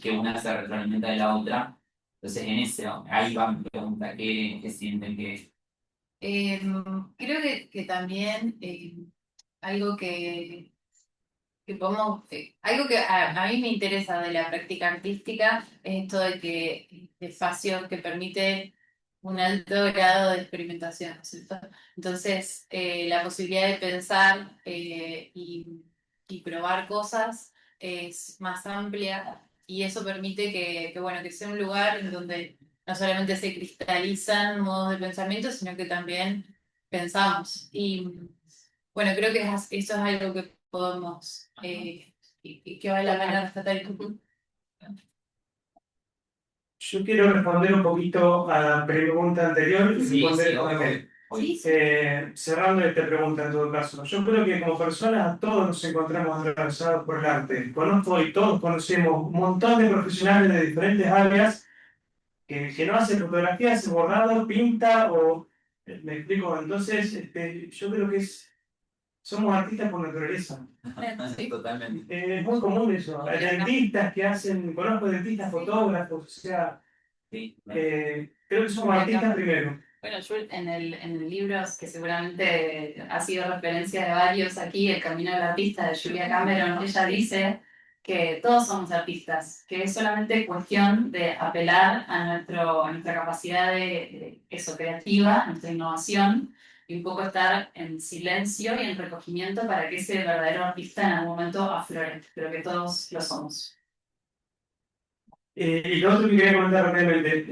que una se retroalimenta de la otra. Entonces, ahí va mi pregunta, ¿qué sienten que... Creo que también algo que podemos, algo que a mí me interesa de la práctica artística es esto de que espacio que permite un alto grado de experimentación, ¿no es cierto? Entonces, la posibilidad de pensar y probar cosas es más amplia y eso permite bueno, que sea un lugar en donde no solamente se cristalizan modos de pensamiento, sino que también pensamos. Y bueno, creo que eso es algo que podemos y que vale la pena rescatar. Yo quiero responder un poquito a la pregunta anterior y Sí, responder sí, también. obvio. Cerrando esta pregunta en todo caso, yo creo que como personas todos nos encontramos atravesados por el arte. Conozco y todos conocemos un montón de profesionales de diferentes áreas que no hacen fotografía, hacen bordado, pinta o... Me explico, entonces yo creo que somos artistas por naturaleza. Totalmente. Es muy común eso. Hay dentistas que hacen, conozco dentistas, fotógrafos, o sea, Sí, creo que somos artistas primero. Bueno, yo en el libro, que seguramente ha sido referencia de varios aquí, El Camino del Artista de Julia Cameron, ella dice que todos somos artistas, que es solamente cuestión de apelar a nuestra capacidad de eso, creativa, nuestra innovación, y un poco estar en silencio y en recogimiento para que ese verdadero artista en algún momento aflore, pero que todos lo somos. Y lo otro que quería comentar rápidamente,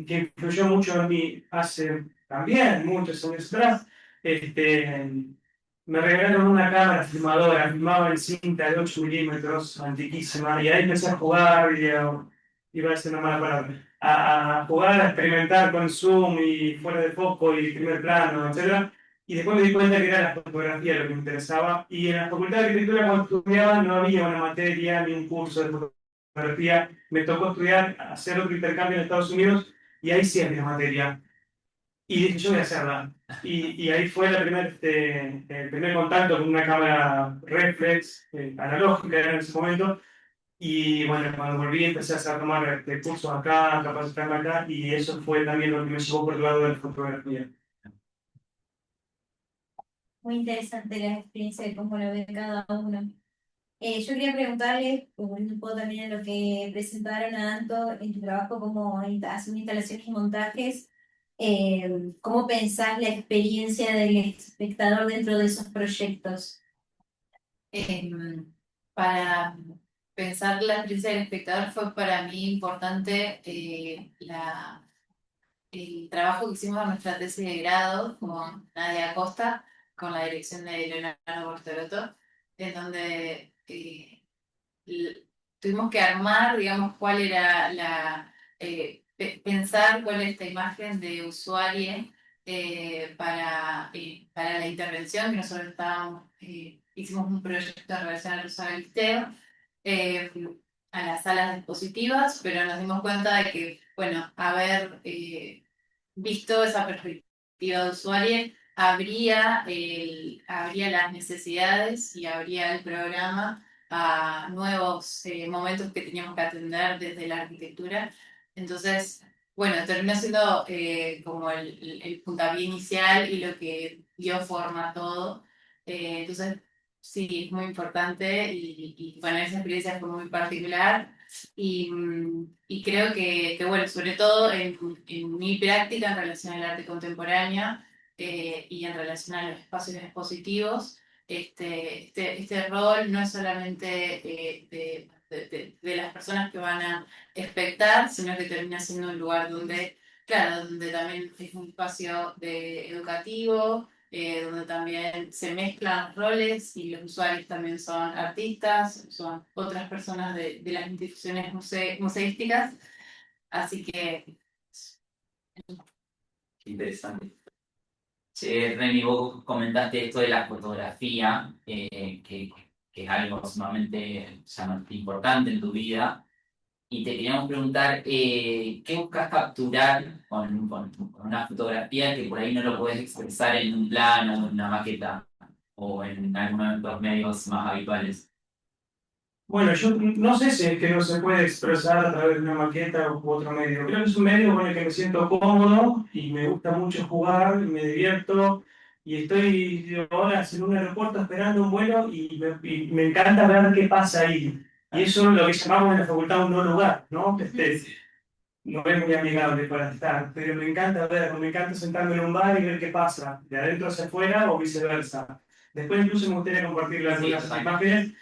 que influyó mucho en mí hace también muchos años atrás, me regalaron una cámara filmadora, filmaba en cinta de 8 milímetros, antiquísima, y ahí empecé a jugar, iba a decir una mala palabra, a jugar, a experimentar con zoom y fuera de foco y primer plano, etcétera. Y después me di cuenta que era la fotografía lo que me interesaba. Y en la Facultad de Arquitectura, cuando estudiaba, no había una materia ni un curso de fotografía. Me tocó estudiar, hacer otro intercambio en Estados Unidos y ahí sí había materia. Y dije, yo voy a hacerla. Y ahí fue el primer contacto con una cámara reflex, analógica en ese momento. Y bueno, cuando volví empecé a tomar cursos acá, capacitarme acá, y eso fue también lo que me llevó por el lado de la fotografía. Muy interesante la experiencia de cómo lo ve cada uno. Yo quería preguntarle, volviendo un poco también a lo que presentaron a Anto en tu trabajo como haciendo instalaciones y montajes, ¿cómo pensás la experiencia del espectador dentro de esos proyectos? Para pensar la experiencia del espectador fue para mí importante el trabajo que hicimos en nuestra tesis de grado con Nadia Acosta, con la dirección de Leonardo Bortolotto, en donde tuvimos que armar, digamos, cuál era pensar cuál es esta imagen de usuario para la intervención que nosotros hicimos un proyecto en relación al uso del TEO a las salas dispositivas, pero nos dimos cuenta de que, bueno, haber visto esa perspectiva de usuario, habría las necesidades y habría el programa a nuevos momentos que teníamos que atender desde la arquitectura. Entonces, bueno, terminó siendo como el puntapié inicial y lo que dio forma a todo. Entonces, sí, es muy importante y bueno, esa experiencia fue muy particular. Y creo bueno, sobre todo en mi práctica en relación al arte contemporáneo y en relación a los espacios expositivos, este rol no es solamente de las personas que van a espectar, sino que termina siendo un lugar donde, claro, donde también es un espacio educativo, donde también se mezclan roles y los usuarios también son artistas, son otras personas de las instituciones museísticas. Así que Qué interesante. Che, Reni, vos comentaste esto de la fotografía, que es algo sumamente importante en tu vida. Y te queríamos preguntar, ¿qué buscas capturar con una fotografía que por ahí no lo puedes expresar en un plano, en una maqueta o en alguno de los medios más habituales? Bueno, yo no sé si es que no se puede expresar a través de una maqueta u otro medio. Creo que es un medio con el que me siento cómodo y me gusta mucho jugar, y me divierto. Y estoy horas en un aeropuerto esperando un vuelo y me encanta ver qué pasa ahí. Y eso es lo que llamamos en la facultad un no lugar, ¿no? No es muy amigable para estar, pero me encanta ver, me encanta sentarme en un bar y ver qué pasa, de adentro hacia afuera o viceversa. Después incluso me gustaría compartir algunas imágenes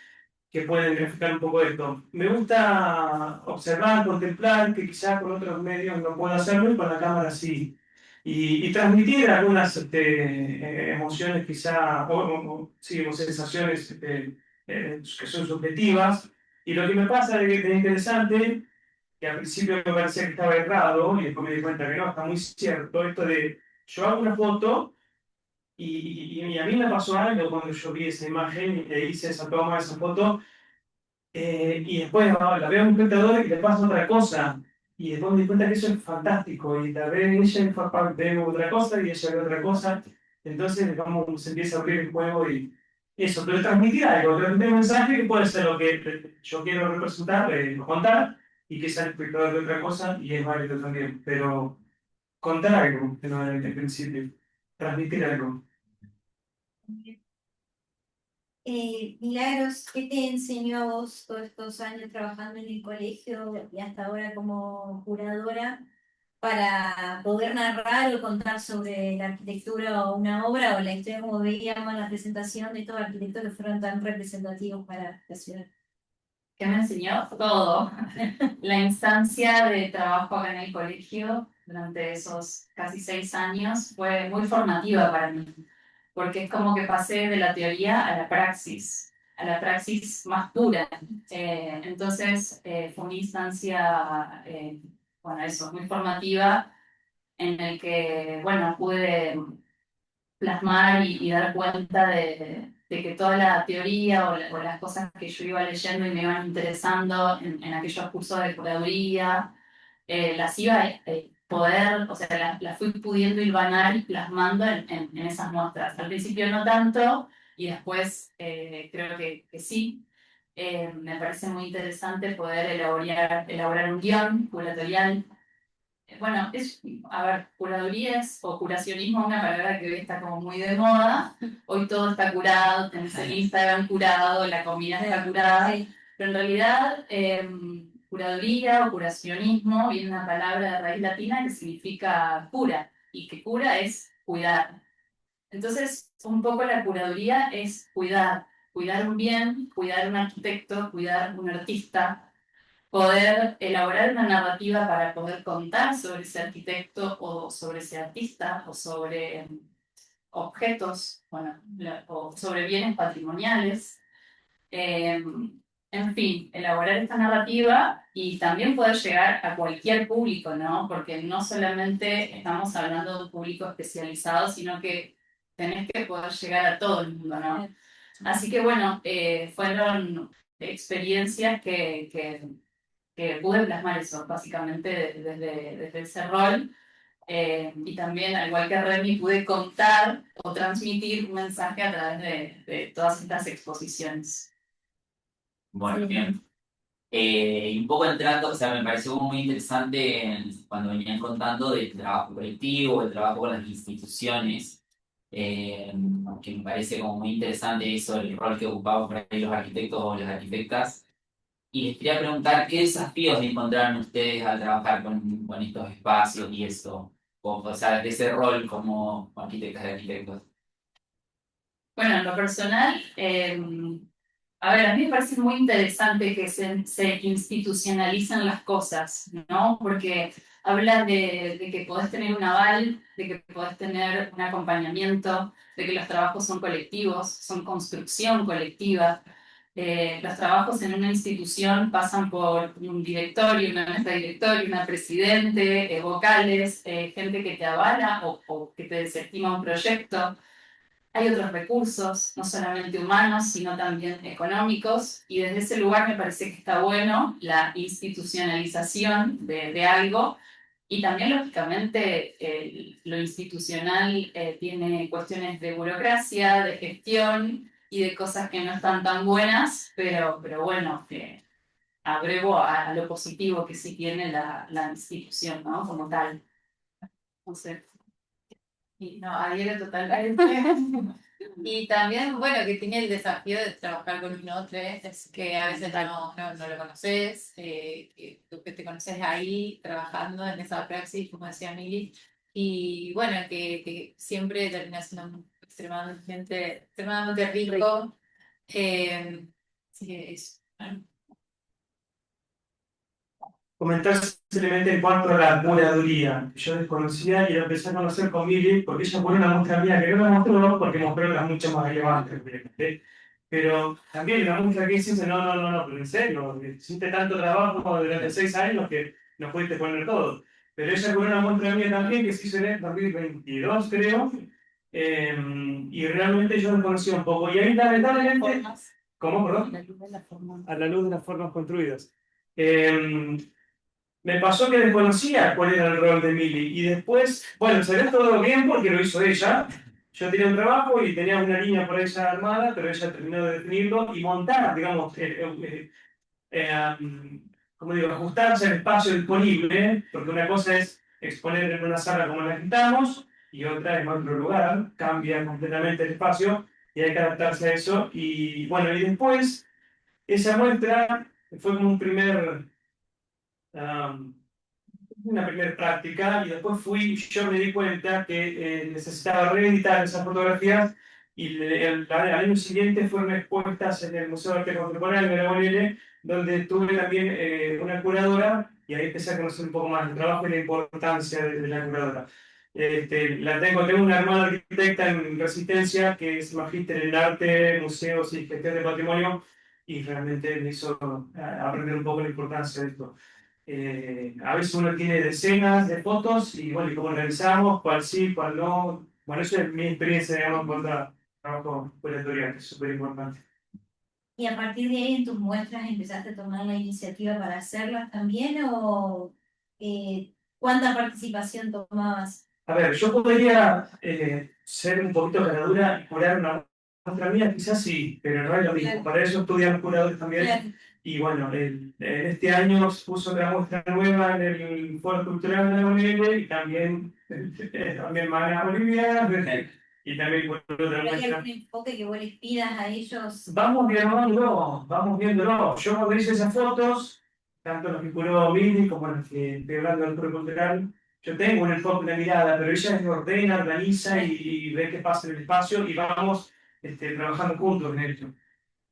que pueden graficar un poco esto. Me gusta observar, contemplar, que quizás con otros medios no puedo hacerlo y con la cámara sí. Y transmitir algunas emociones quizá, sí, o sensaciones que son subjetivas. Y lo que me pasa de interesante, que al principio me parecía que estaba errado, y después me di cuenta que no, está muy cierto, esto de yo hago una foto y a mí me pasó algo cuando yo vi esa imagen y hice esa toma, esa foto, y después la veo a un espectador y le pasa otra cosa. Y después me di cuenta que eso es fantástico. Y la ve ella y ve otra cosa y ella ve otra cosa. Entonces, vamos, se empieza a abrir el juego y eso. Pero transmitir un mensaje que puede ser lo que yo quiero representar, contar, y que sea el espectador de otra cosa y es válido también. Pero contar algo, en el principio. Transmitir algo. Milagros, ¿qué te enseñó a vos todos estos años trabajando en el colegio y hasta ahora como curadora para poder narrar o contar sobre la arquitectura o una obra o la historia, como veíamos en la presentación de estos arquitectos que fueron tan representativos para la ciudad? ¿Qué me enseñó? Todo. La instancia de trabajo acá en el colegio durante esos casi 6 años fue muy formativa para mí, porque es como que pasé de la teoría a la praxis más dura. Entonces, fue una instancia, bueno, eso, muy formativa, en el que, bueno, pude plasmar y dar cuenta de que toda la teoría o las cosas que yo iba leyendo y me iban interesando en aquellos cursos de curaduría, las iba a poder, o sea, las fui pudiendo hilvanar y plasmando en esas muestras. Al principio no tanto y después creo que sí. Me parece muy interesante poder elaborar un guión curatorial. Bueno, a ver, curadurías o curacionismo es una palabra que hoy está como muy de moda. Hoy todo está curado, tenés el Instagram curado, la comida está curada. Sí. Pero en realidad, curaduría o curacionismo viene una palabra de raíz latina que significa cura, y que cura es cuidar. Entonces, un poco la curaduría es cuidar un bien, cuidar un arquitecto, cuidar un artista, poder elaborar una narrativa para poder contar sobre ese arquitecto o sobre ese artista o sobre objetos, bueno, o sobre bienes patrimoniales. En fin, elaborar esta narrativa y también poder llegar a cualquier público, ¿no? Porque no solamente estamos hablando de un público especializado, sino que tenés que poder llegar a todo el mundo, ¿no? Así que bueno, fueron experiencias que pude plasmar eso, básicamente desde ese rol. Y también, al igual que Remy, pude contar o transmitir un mensaje a través de todas estas exposiciones. Bueno, bien. Y un poco entrando, o sea, me pareció muy interesante cuando venían contando del trabajo colectivo, del trabajo con las instituciones, que me parece como muy interesante eso, el rol que ocupamos por ahí los arquitectos o las arquitectas. Y les quería preguntar qué desafíos encontraron ustedes al trabajar con estos espacios y eso, o sea, de ese rol como arquitectas y arquitectos. Bueno, en lo personal, A ver, a mí me parece muy interesante que se institucionalicen las cosas, ¿no? Porque habla de que podés tener un aval, de que podés tener un acompañamiento, de que los trabajos son colectivos, son construcción colectiva. Los trabajos en una institución pasan por un directorio, una mesa directorio, una presidente, vocales, gente que te avala o que te desestima un proyecto. Hay otros recursos, no solamente humanos, sino también económicos, y desde ese lugar me parece que está bueno la institucionalización de algo, y también, lógicamente, lo institucional tiene cuestiones de burocracia, de gestión y de cosas que no están tan buenas, pero bueno, agrego a lo positivo que sí tiene la institución, ¿no? Como tal. No sé. Y no, adhiero totalmente. Y también, bueno, que tiene el desafío de trabajar con un otro, es que a veces no lo conoces, que tú que te conoces ahí trabajando en esa praxis, como decía Mili, y bueno, que siempre termina siendo extremadamente rico. Sí, es, bueno, Comentar simplemente en cuanto a la curaduría. Yo desconocía y la empecé a conocer con Mili, porque ella pone una muestra mía que no la mostró porque mostró las mucho más relevantes, obviamente. Pero también la muestra que hice, no, pero en serio, hiciste tanto trabajo durante 6 años que no pudiste poner todo. Pero ella pone una muestra mía también que se hizo en el 2022, creo, y realmente yo desconocía un poco. Y ahí, lamentablemente, ¿cómo, perdón? A la luz de las formas construidas. Me pasó que desconocía cuál era el rol de Mili y después, bueno, salió todo bien porque lo hizo ella. Yo tenía un trabajo y tenía una línea por ella armada, pero ella terminó de definirlo y montar, digamos, como digo, ajustarse al espacio disponible, porque una cosa es exponer en una sala como la que estamos y otra en otro lugar, cambia completamente el espacio y hay que adaptarse a eso. Y bueno, y después esa muestra fue como un primer... um, una primera práctica y después yo me di cuenta que necesitaba reeditar esas fotografías y el año siguiente fueron expuestas en el Museo de Arte Contemporáneo de La Bonele, donde tuve también una curadora y ahí empecé a conocer un poco más el trabajo y la importancia de la curadora. Tengo una hermana arquitecta en Resistencia que es magíster en arte, museos y gestión de patrimonio y realmente me hizo aprender un poco la importancia de esto. A veces uno tiene decenas de fotos y bueno, y cómo realizamos, cuál sí, cuál no. Bueno, eso es mi experiencia, digamos, con el trabajo curatorial, que es súper importante. ¿Y a partir de ahí en tus muestras empezaste a tomar la iniciativa para hacerlas también o cuánta participación tomabas? A ver, yo podría ser un poquito caradura y curar una muestra mía, quizás sí, pero no es lo mismo. Claro. Para eso estudian los curadores también. Claro. Y bueno, este año se puso otra muestra nueva en el Foro Cultural de Bolivia y también, también Mana Bolivia y también por otra ¿Pero hay muestra. algún enfoque que vos les pidas a ellos? Vamos viéndolo, vamos viéndolo. Yo cuando hice esas fotos, tanto las que curó Billy como las que estoy hablando del Foro Cultural, yo tengo un enfoque, una mirada, pero ella ordena, organiza y ve qué pasa en el espacio y vamos trabajando juntos en esto.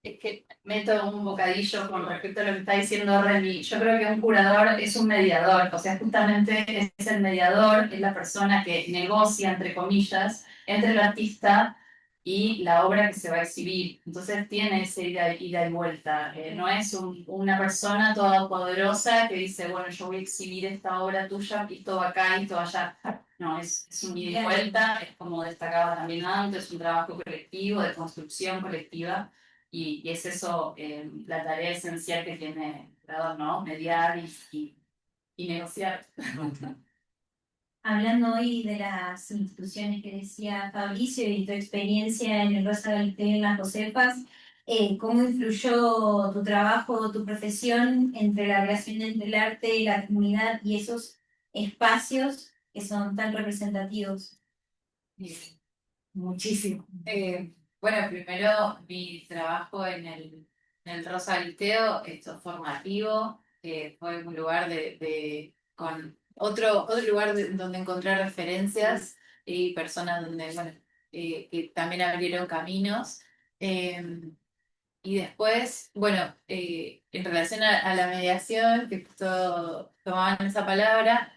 Es que meto un bocadillo con respecto a lo que está diciendo Remy. Yo creo que un curador es un mediador, o sea, justamente es el mediador, es la persona que negocia, entre comillas, entre el artista y la obra que se va a exhibir. Entonces tiene esa ida y vuelta. No es una persona todopoderosa que dice, bueno, yo voy a exhibir esta obra tuya y todo acá y todo allá. No, es un ida y vuelta, es como destacaba también antes, es un trabajo colectivo, de construcción colectiva. Y es eso la tarea esencial que tiene el curador, ¿no? Mediar y negociar. Hablando hoy de las instituciones que decía Fabricio y tu experiencia en el Rosa Galité en las Josefas, ¿cómo influyó tu trabajo, tu profesión entre la relación entre el arte, la comunidad y esos espacios que son tan representativos? muchísimo. Bueno, primero mi trabajo en el Rosa Galiteo, esto formativo, fue un lugar con otro lugar donde encontrar referencias y personas donde, bueno, que también abrieron caminos. Y después, bueno, en relación a la mediación, que justo tomaban esa palabra,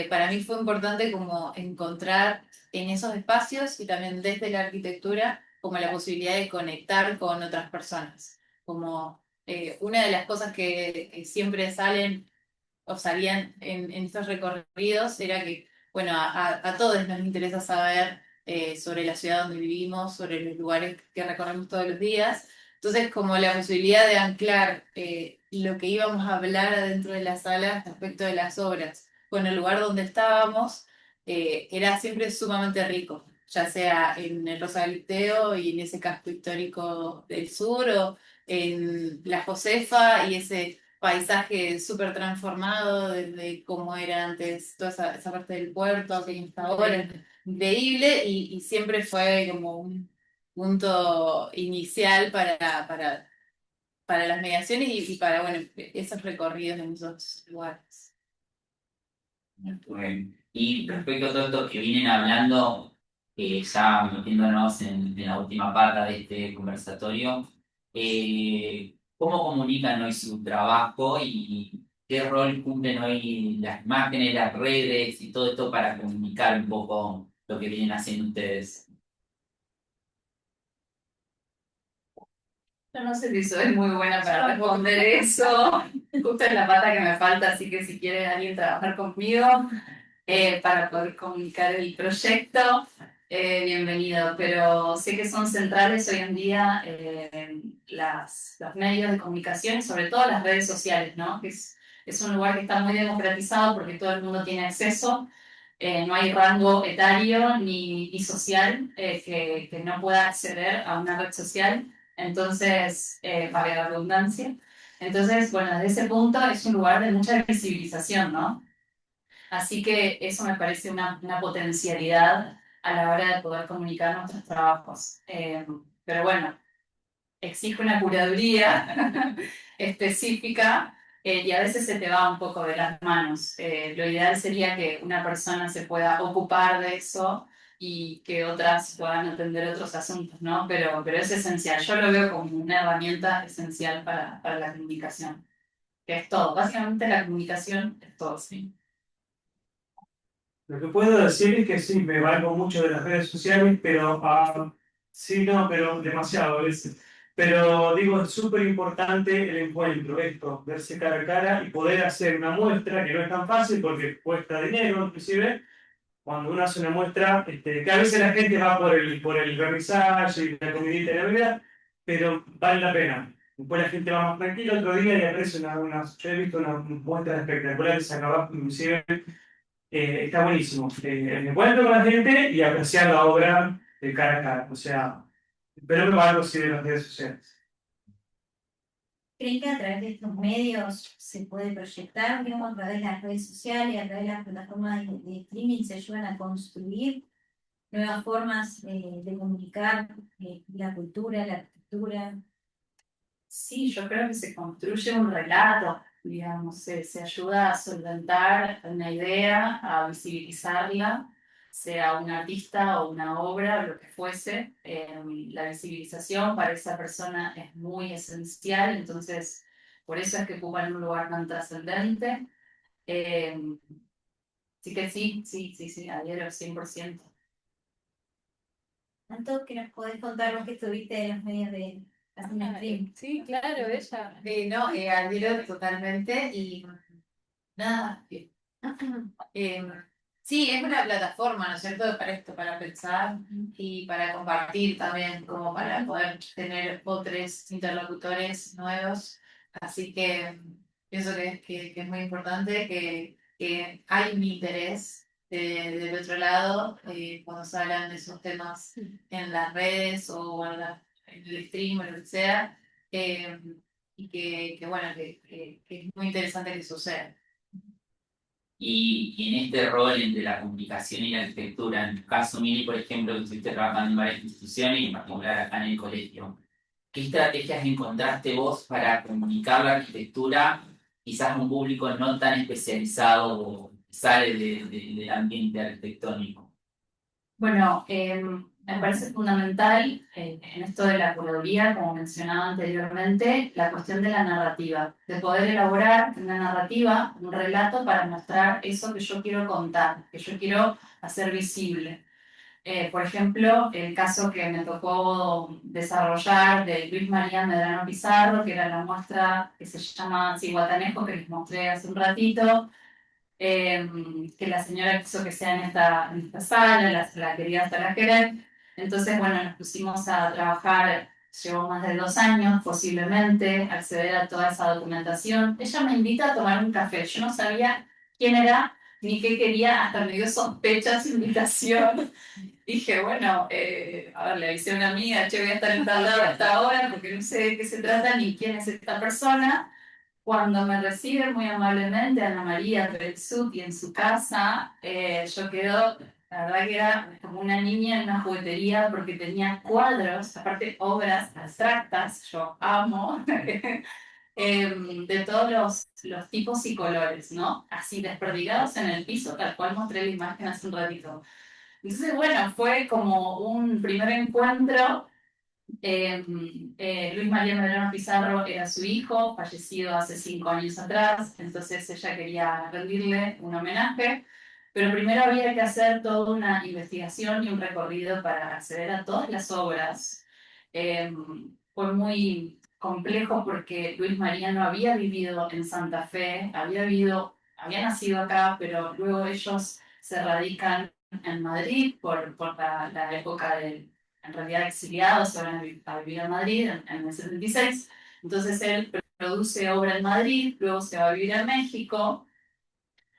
para mí fue importante como encontrar en esos espacios y también desde la arquitectura como la posibilidad de conectar con otras personas. Como una de las cosas que siempre salen o salían en estos recorridos era que, bueno, a todos nos interesa saber sobre la ciudad donde vivimos, sobre los lugares que recorremos todos los días. Entonces, como la posibilidad de anclar lo que íbamos a hablar adentro de la sala respecto de las obras con el lugar donde estábamos, era siempre sumamente rico, ya sea en el Rosaliteo y en ese casco histórico del sur, o en la Josefa y ese paisaje súper transformado desde cómo era antes toda esa parte del puerto que está ahora, increíble, y siempre fue como un punto inicial para las mediaciones y para, bueno, esos recorridos en esos lugares. Bueno, y respecto a todo esto que vienen hablando, ya metiéndonos en la última pata de este conversatorio, ¿cómo comunican hoy su trabajo y qué rol cumplen hoy las imágenes, las redes y todo esto para comunicar un poco lo que vienen haciendo ustedes? Yo no sé si soy muy buena para responder eso. Justo es la pata que me falta, así que si quiere alguien trabajar conmigo para poder comunicar el proyecto, bienvenido. Pero sé que son centrales hoy en día los medios de comunicación y sobre todo las redes sociales, ¿no? Que es un lugar que está muy democratizado porque todo el mundo tiene acceso. No hay rango etario ni social que no pueda acceder a una red social. Entonces, para la redundancia. Entonces, bueno, desde ese punto es un lugar de mucha visibilización, ¿no? Así que eso me parece una potencialidad a la hora de poder comunicar nuestros trabajos. Pero bueno, exige una curaduría específica y a veces se te va un poco de las manos. Lo ideal sería que una persona se pueda ocupar de eso y que otras puedan atender otros asuntos, ¿no? Pero es esencial. Yo lo veo como una herramienta esencial para la comunicación, que es todo. Básicamente la comunicación es todo, sí. Lo que puedo decir es que sí, me valgo mucho de las redes sociales, pero sí, no, pero demasiado a veces. Pero digo, es súper importante el encuentro, esto, verse cara a cara y poder hacer una muestra, que no es tan fácil porque cuesta dinero, inclusive, cuando uno hace una muestra, que a veces la gente va por el vernissage y la comidita de Navidad, pero vale la pena. Después la gente va más tranquila otro día y aprecia yo he visto unas muestras espectaculares acá, inclusive está buenísimo. El encuentro con la gente y apreciar la obra de cara a cara. O sea, espero que algo así de las redes sociales. ¿Creen que a través de estos medios se puede proyectar, digamos, a través de las redes sociales, a través de las plataformas de streaming, se ayudan a construir nuevas formas de comunicar la cultura, la arquitectura? Sí, yo creo que se construye un relato, digamos, se ayuda a solventar una idea, a visibilizarla, sea un artista o una obra o lo que fuese. La visibilización para esa persona es muy esencial, entonces por eso es que ocupan un lugar tan trascendente. Eh, Así que sí, adhiero 100%. Tanto que nos podés contar vos que estuviste en los medios de hacer un stream. Sí, claro, ella. No, adhiero totalmente y nada. Eh, sí, es una plataforma, ¿no es cierto?, para esto, para pensar y para compartir también, como para poder tener otros interlocutores nuevos. Así que pienso que es muy importante que hay un interés del otro lado cuando se hablan de esos temas en las redes o en el stream o lo que sea, eh, y que bueno, que es muy interesante que suceda. Y en este rol entre la comunicación y la arquitectura, en tu caso, Mili, por ejemplo, que estuviste trabajando en varias instituciones y en particular acá en el colegio, ¿qué estrategias encontraste vos para comunicar la arquitectura quizás a un público no tan especializado o que sale del ambiente arquitectónico? Bueno, me parece fundamental en esto de la curaduría, como mencionaba anteriormente, la cuestión de la narrativa, de poder elaborar una narrativa, un relato para mostrar eso que yo quiero contar, que yo quiero hacer visible. Por ejemplo, el caso que me tocó desarrollar de Luis María Medrano Pizarro, que era la muestra que se llama Cihuatanejo, que les mostré hace un ratito, que la señora quiso que sea en esta sala, la quería sala querer. Entonces, bueno, nos pusimos a trabajar, llevó más de 2 años posiblemente, acceder a toda esa documentación. Ella me invita a tomar un café, yo no sabía quién era ni qué quería, hasta me dio sospecha su invitación. Dije, bueno, a ver, le avisé a una amiga, che, voy a estar en tal lado a esta hora porque no sé de qué se trata ni quién es esta persona. Cuando me recibe muy amablemente Ana María Pérez y en su casa, yo quedo, la verdad que era como una niña en una juguetería porque tenía cuadros, aparte obras abstractas, yo amo, de todos los tipos y colores, ¿no? Así desperdigados en el piso, tal cual mostré la imagen hace un ratito. Entonces, bueno, fue como un primer encuentro. Luis María Medrano Pizarro era su hijo, fallecido hace 5 años atrás, entonces ella quería rendirle un homenaje, pero primero había que hacer toda una investigación y un recorrido para acceder a todas las obras. Eh, Fue muy complejo porque Luis María no había vivido en Santa Fe, había nacido acá, pero luego ellos se radican en Madrid por la época del en realidad exiliados, se van a vivir a Madrid en el 76. Entonces él produce obra en Madrid, luego se va a vivir a México,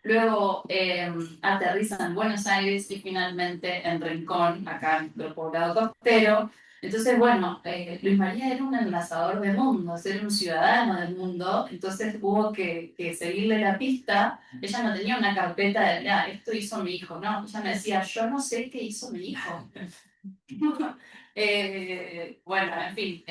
luego aterriza en Buenos Aires y finalmente en Rincón, acá en el poblado costero. Entonces, bueno, Luis María era un enlazador de mundos, era un ciudadano del mundo, entonces hubo que seguirle la pista. Ella no tenía una carpeta de, mira, esto hizo mi hijo, no, ella me decía, yo no sé qué hizo mi hijo. Bueno, en fin,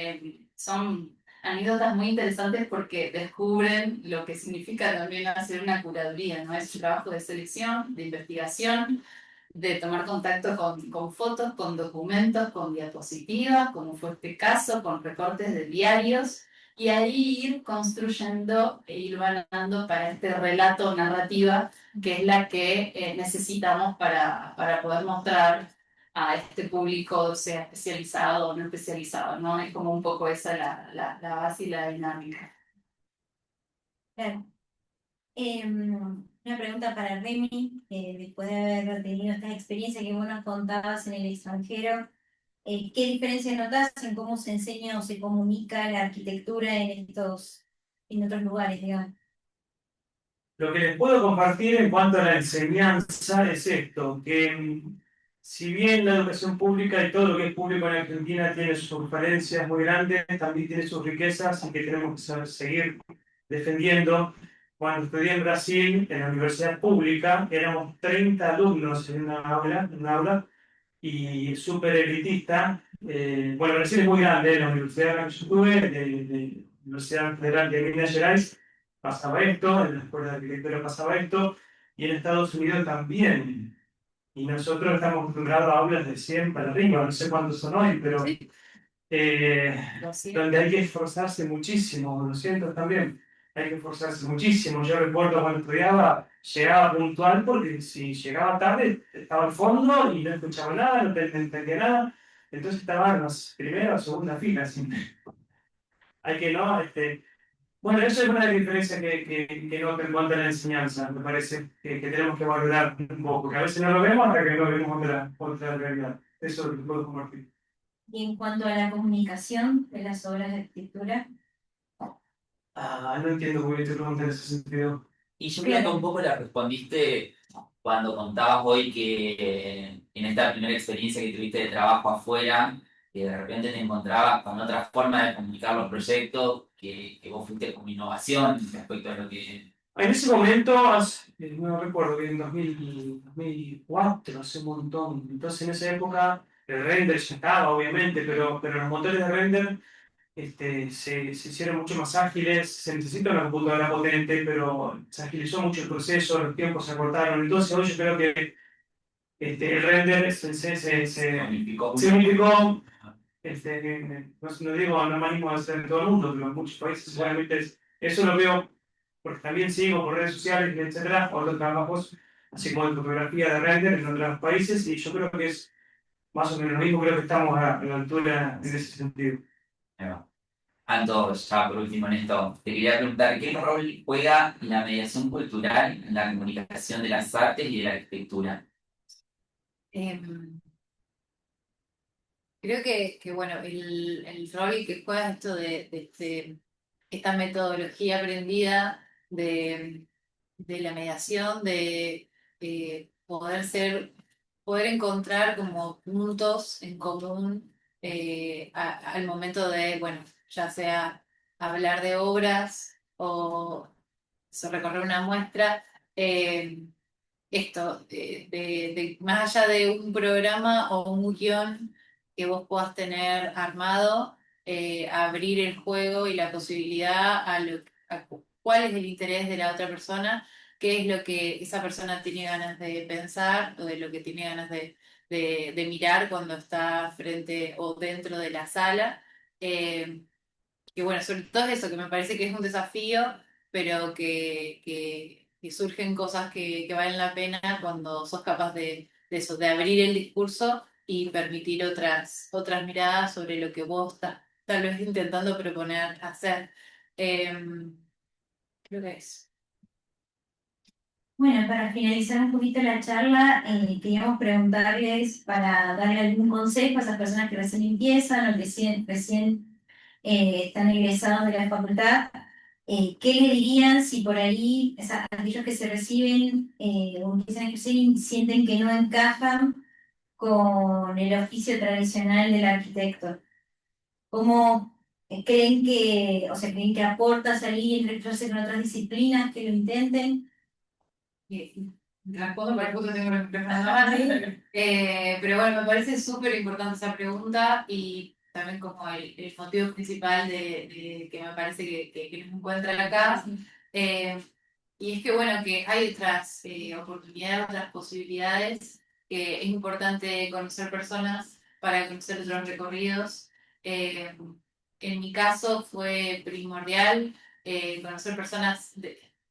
son anécdotas muy interesantes porque descubren lo que significa también hacer una curaduría, ¿no? Es un trabajo de selección, de investigación, de tomar contacto con fotos, con documentos, con diapositivas, como fue este caso, con recortes de diarios, y ahí ir construyendo e ir ganando para este relato narrativa que es la que necesitamos para poder mostrar a este público, sea especializado o no especializado, ¿no? Es como un poco esa la base y la dinámica. Claro. Una pregunta para Remy, después de haber tenido estas experiencias que vos nos contabas en el extranjero, ¿qué diferencia notas en cómo se enseña o se comunica la arquitectura en otros lugares, digamos? Lo que les puedo compartir en cuanto a la enseñanza es esto, que si bien la educación pública y todo lo que es público en Argentina tiene sus falencias muy grandes, también tiene sus riquezas y que tenemos que seguir defendiendo. Cuando estudié en Brasil, en la universidad pública, éramos 30 alumnos en una aula y súper elitista. Bueno, Brasil es muy grande, la universidad en la que yo estuve, de la Universidad Federal de Minas Gerais, pasaba esto, en la escuela de arquitectura pasaba esto, y en Estados Unidos también. Y nosotros estamos acostumbrados a aulas de 100 para arriba, no sé cuántos son hoy, pero donde hay que esforzarse muchísimo, 200 también, hay que esforzarse muchísimo. Yo recuerdo cuando estudiaba, llegaba puntual porque si llegaba tarde estaba al fondo y no escuchaba nada, no entendía nada, entonces estaba en las primera o segunda fila siempre. Hay que, ¿no? Bueno, eso es una de las diferencias que noto en cuanto a la enseñanza, me parece que tenemos que valorar un poco, que a veces no lo vemos hasta que no vemos otra realidad. Eso es lo que puedo compartir. Y en cuanto a la comunicación de las obras de arquitectura, No entiendo muy bien tu pregunta en ese sentido. Y yo creo que un poco la respondiste cuando contabas hoy que en esta primera experiencia que tuviste de trabajo afuera, que de repente te encontrabas con otra forma de comunicar los proyectos, que vos fuiste como innovación respecto a lo que... En ese momento, no recuerdo que en 2004, hace un montón. Entonces, en esa época, el render ya estaba, obviamente, pero los motores de render se hicieron mucho más ágiles. Se necesita una computadora potente, pero se agilizó mucho el proceso, los tiempos se acortaron. Entonces, hoy yo creo que el render se Unificó. unificó. No digo normalismo de ser en todo el mundo, pero en muchos países seguramente eso lo veo, porque también sigo por redes sociales, etcétera, otros trabajos, así como de fotografía de render en otros países, y yo creo que es más o menos lo mismo, creo que estamos a la altura en ese sentido. Ahí va. Anto, ya por último en esto, te quería preguntar, ¿qué rol juega la mediación cultural en la comunicación de las artes y de la arquitectura? Creo que bueno, el rol que juega esto esta metodología aprendida de la mediación, de poder encontrar como puntos en común al momento de, bueno, ya sea hablar de obras o recorrer una muestra. Esto, más allá de un programa o un guión que vos puedas tener armado, abrir el juego y la posibilidad a cuál es el interés de la otra persona, qué es lo que esa persona tiene ganas de pensar o de lo que tiene ganas de mirar cuando está frente o dentro de la sala. Que bueno, sobre todo es eso, que me parece que es un desafío, pero que surgen cosas que valen la pena cuando sos capaz de eso, de abrir el discurso y permitir otras miradas sobre lo que vos estás tal vez intentando proponer hacer. Creo que es. Bueno, para finalizar un poquito la charla, queríamos preguntarles para darle algún consejo a esas personas que recién empiezan o que recién están egresados de la facultad. ¿Qué le dirían si por ahí aquellos que se reciben o empiezan a ejercer y sienten que no encajan con el oficio tradicional del arquitecto? ¿Cómo creen que aporta salir y entrevistarse con otras disciplinas que lo intenten? Respondo para justo tengo la preparada. Pero bueno, me parece súper importante esa pregunta y también como el motivo principal de que me parece que nos encuentran acá. Eh, y es que bueno, que hay otras oportunidades, otras posibilidades, que es importante conocer personas para conocer otros recorridos. Eh, en mi caso fue primordial conocer personas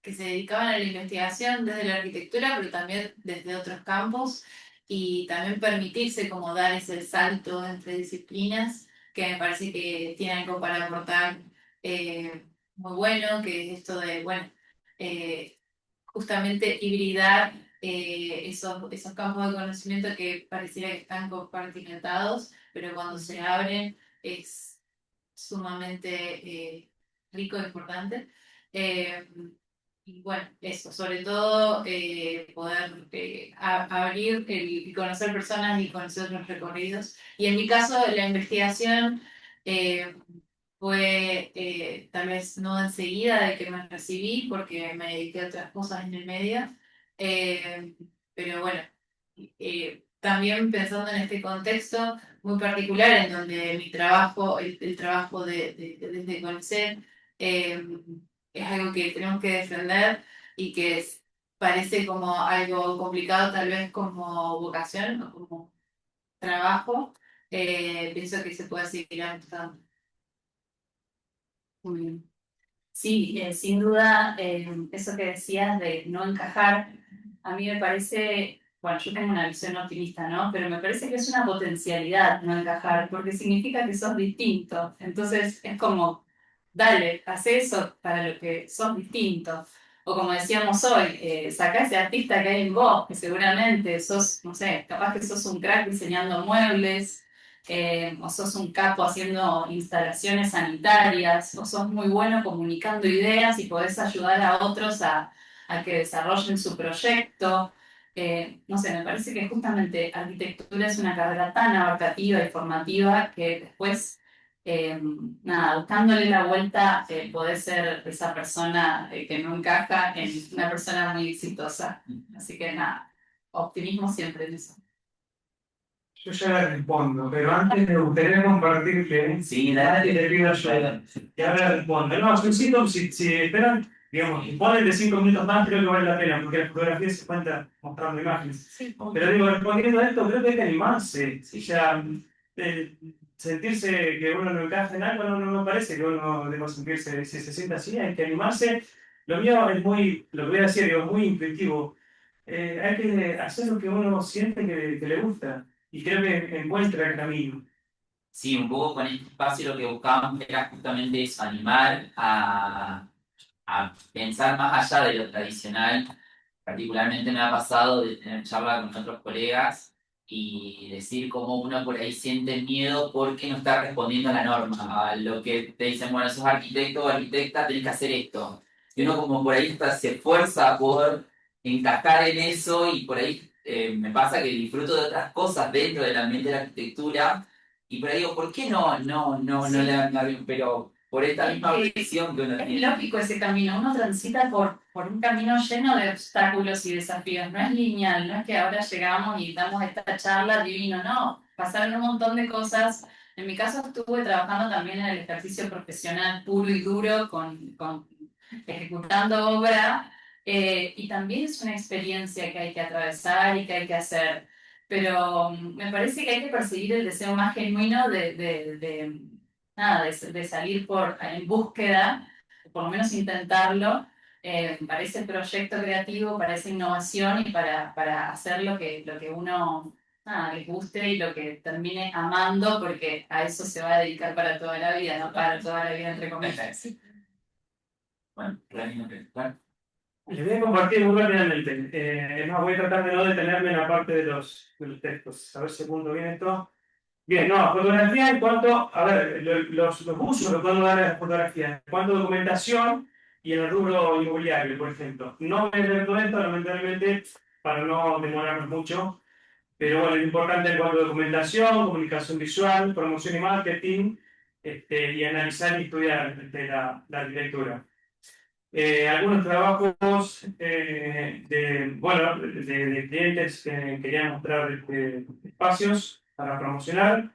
que se dedicaban a la investigación desde la arquitectura, pero también desde otros campos, y también permitirse como dar ese salto entre disciplinas, que me parece que tiene algo para aportar muy bueno, que es esto de, bueno, justamente hibridar esos campos de conocimiento que pareciera que están compartimentados, pero cuando se abren es sumamente rico e importante. Eh, y bueno, eso, sobre todo poder abrir y conocer personas y conocer los recorridos. Y en mi caso, la investigación eh, fue tal vez no enseguida de que me recibí, porque me dediqué a otras cosas en el medio. Eh, pero bueno, también pensando en este contexto muy particular en donde mi trabajo, el trabajo desde Conocer, es algo que tenemos que defender y que parece como algo complicado, tal vez como vocación o como trabajo. Pienso que se puede seguir avanzando. Muy bien. Sí, sin duda, eso que decías de no encajar, a mí me parece, bueno, yo tengo una visión optimista, ¿no? Pero me parece que es una potencialidad no encajar, porque significa que sos distinto. Entonces es como, dale, haz eso para lo que sos distinto. O como decíamos hoy, sacá ese artista que hay en vos, que seguramente sos, no sé, capaz que sos un crack diseñando muebles, o sos un capo haciendo instalaciones sanitarias, o sos muy bueno comunicando ideas y podés ayudar a otros a que desarrollen su proyecto. No sé, me parece que justamente arquitectura es una carrera tan abarcativa y formativa que después, nada, buscándole la vuelta, podés ser esa persona que no encaja en una persona muy exitosa. Así que nada, optimismo siempre en eso. Yo ya le respondo, pero antes me gustaría compartirle. Sí, Dale, dale. le pido ayuda. Ya le respondo. No, solicito, si esperan, digamos, si ponen de 5 minutos más, creo que vale la pena, porque la fotografía se cuenta mostrando imágenes. Pero digo, respondiendo a esto, creo que hay que animarse. O sea, sentirse que uno no encaja en algo, no me parece que uno deba sentirse, si se siente así, hay que animarse. Lo mío es muy, lo que voy a decir, digo, es muy intuitivo. Hay que hacer lo que uno siente que le gusta y creo que encuentra el camino. Sí, un poco con este espacio lo que buscábamos era justamente eso, animar a pensar más allá de lo tradicional. Particularmente me ha pasado de tener charlas con otros colegas y decir cómo uno por ahí siente miedo porque no está respondiendo a la norma, a lo que te dicen, bueno, sos arquitecto o arquitecta, tenés que hacer esto. Y uno como por ahí hasta se esfuerza por encajar en eso y por ahí me pasa que disfruto de otras cosas dentro del ambiente de la arquitectura y por ahí digo, ¿por qué no Sí. pero por esta misma Es que presión que uno Es tiene? lógico ese camino, uno transita por un camino lleno de obstáculos y desafíos, no es lineal, no es que ahora llegamos y damos esta charla divino, no, pasaron un montón de cosas. En mi caso estuve trabajando también en el ejercicio profesional puro y duro, ejecutando obra, y también es una experiencia que hay que atravesar y que hay que hacer, pero me parece que hay que perseguir el deseo más genuino nada, de salir en búsqueda, por lo menos intentarlo, para ese proyecto creativo, para esa innovación y para hacer lo que uno nada, les guste y lo que termine amando, porque a eso se va a dedicar para toda la vida, no para toda la vida, entre comillas. Bueno, realmente, claro. Les voy a compartir muy rápidamente. Es más, voy a tratar de no detenerme en la parte de los textos. A ver si apunto bien esto. Bien, no, fotografía en cuanto, a ver, los usos que podemos dar a la fotografía, en cuanto a documentación y en el rubro inmobiliario, por ejemplo. No voy a leer todo esto, lamentablemente, para no demorarnos mucho, pero bueno, es importante en cuanto a documentación, comunicación visual, promoción y marketing, y analizar y estudiar la arquitectura. Algunos trabajos bueno, de clientes que querían mostrar espacios para promocionar.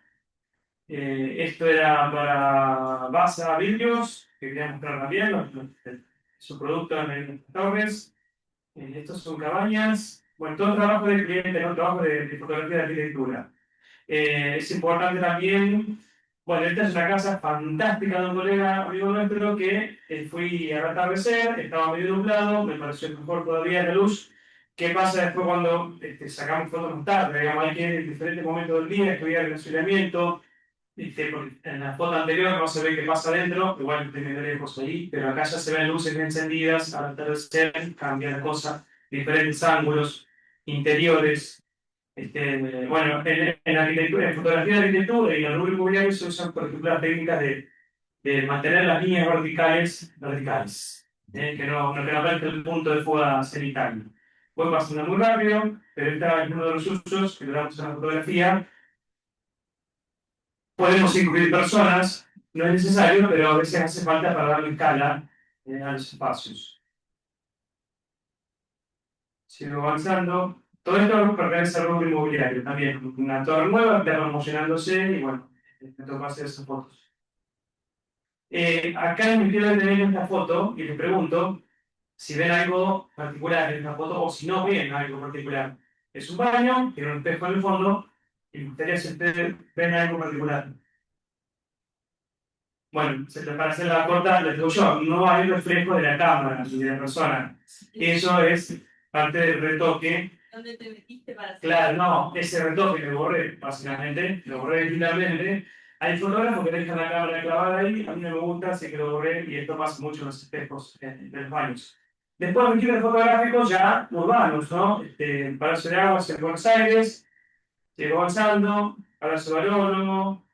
Esto era para Basa Vidrios, que quería mostrar también su producto en las torres. Estos son cabañas. Bueno, todo trabajo de cliente, ¿no? Trabajo de fotografía de arquitectura. Es importante también, bueno, esta es una casa fantástica de un colega amigo nuestro que fui a atardecer, estaba medio nublado, me pareció mejor todavía la luz. ¿Qué pasa después cuando sacamos fotos más tarde? Digamos, hay que ir en diferentes momentos del día, estudiar el ensoleamiento. Porque en la foto anterior no se ve qué pasa adentro, igual te me lejos ahí, pero acá ya se ven luces encendidas, al atardecer, cambia la cosa, diferentes ángulos, interiores. Bueno, en arquitectura, en fotografía de arquitectura y en el rubro inmobiliario se usan, por ejemplo, las técnicas de mantener las líneas verticales, que no afecte el punto de fuga cenital. Voy pasando muy rápido, pero esta es uno de los usos que le damos a la fotografía. Podemos incluir personas, no es necesario, pero a veces hace falta para darle escala a los espacios. Sigo avanzando. Todo esto pertenece al rubro inmobiliario también. Una torre nueva está promocionándose y bueno, me tocó hacer esas fotos. Acá me quiero detener en esta foto y les pregunto si ven algo particular en esta foto o si no ven algo particular. Es un baño, tiene un espejo en el fondo y me gustaría si ustedes ven algo particular. Bueno, para hacer la corta, les digo yo, no hay reflejo de la cámara ni de la persona. Eso es parte del retoque. ¿Dónde te metiste para hacer? Claro, no, ese retoque lo borré, básicamente, lo borré digitalmente. Hay fotógrafos que dejan la cámara clavada ahí, a mí no me gusta, así que lo borré y esto pasa mucho en los espejos de los baños. Después me quiero fotográficos ya urbanos, ¿no? Palacio de Aguas en Buenos Aires, sigo avanzando, Palacio Barolo,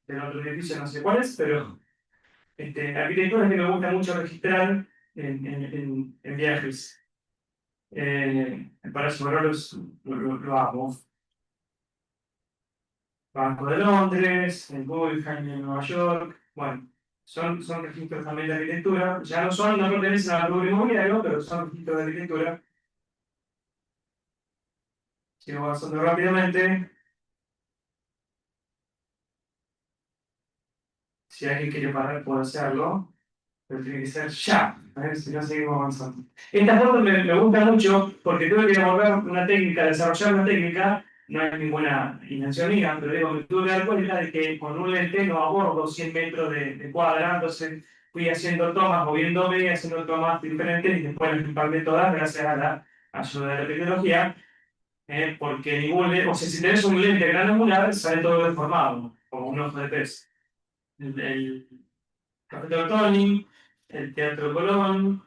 del otro edificio no sé cuál es, pero arquitectura que me gusta mucho registrar en viajes. El Palacio Barolo lo amo. Banco de Londres, el Guggenheim en Nueva York. Bueno, son registros también de arquitectura. Ya no pertenecen al rubro inmobiliario, pero son registros de arquitectura. Sigo avanzando rápidamente. Si alguien quiere parar, puede hacerlo. pero tiene que ser ya, a ver si no seguimos avanzando. Esta foto me gusta mucho porque tuve que devolver una técnica, desarrollar una técnica, no hay ninguna intención mía, pero digo, me tuve que dar cuenta de que con un lente no abordo 100 metros de cuadra, entonces fui haciendo tomas, moviéndome y haciendo tomas diferentes y después las empalmé todas gracias a la ayuda de la tecnología, porque ningún lente, o sea, si tenés un lente gran angular, sale todo deformado, como un ojo de pez. El Café Tortoni, el Teatro Colón,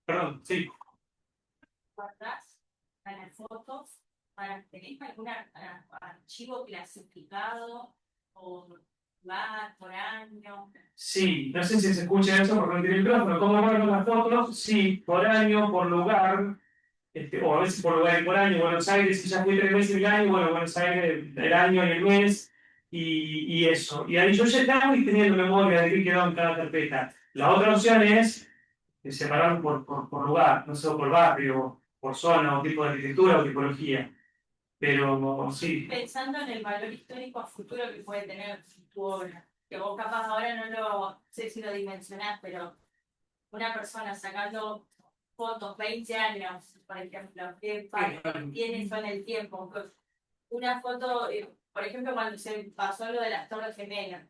perdón, sí. ¿Guardás a las fotos? ¿Tenés algún archivo clasificado por lugar, por año? Sí, no sé si se escucha eso porque no tiene micrófono. ¿Cómo guardo las fotos? Sí, por año, por lugar, o a veces por lugar y por año. Buenos Aires, si ya fui 3 meses el año, bueno, Buenos Aires el año y el mes, y eso. Y ahí yo ya estaba y teniendo memoria de qué quedó en cada carpeta. La otra opción es separar por lugar, no sé, por barrio, por zona, o tipo de arquitectura o tipología. Pero sí, Pensando en el valor histórico a futuro que puede tener tu obra, que vos capaz ahora no lo sé si lo dimensionás, pero una persona sacando fotos 20 años, por ejemplo, que tiene eso en el tiempo. Una foto, por ejemplo, cuando se pasó lo de las Torres Gemelas,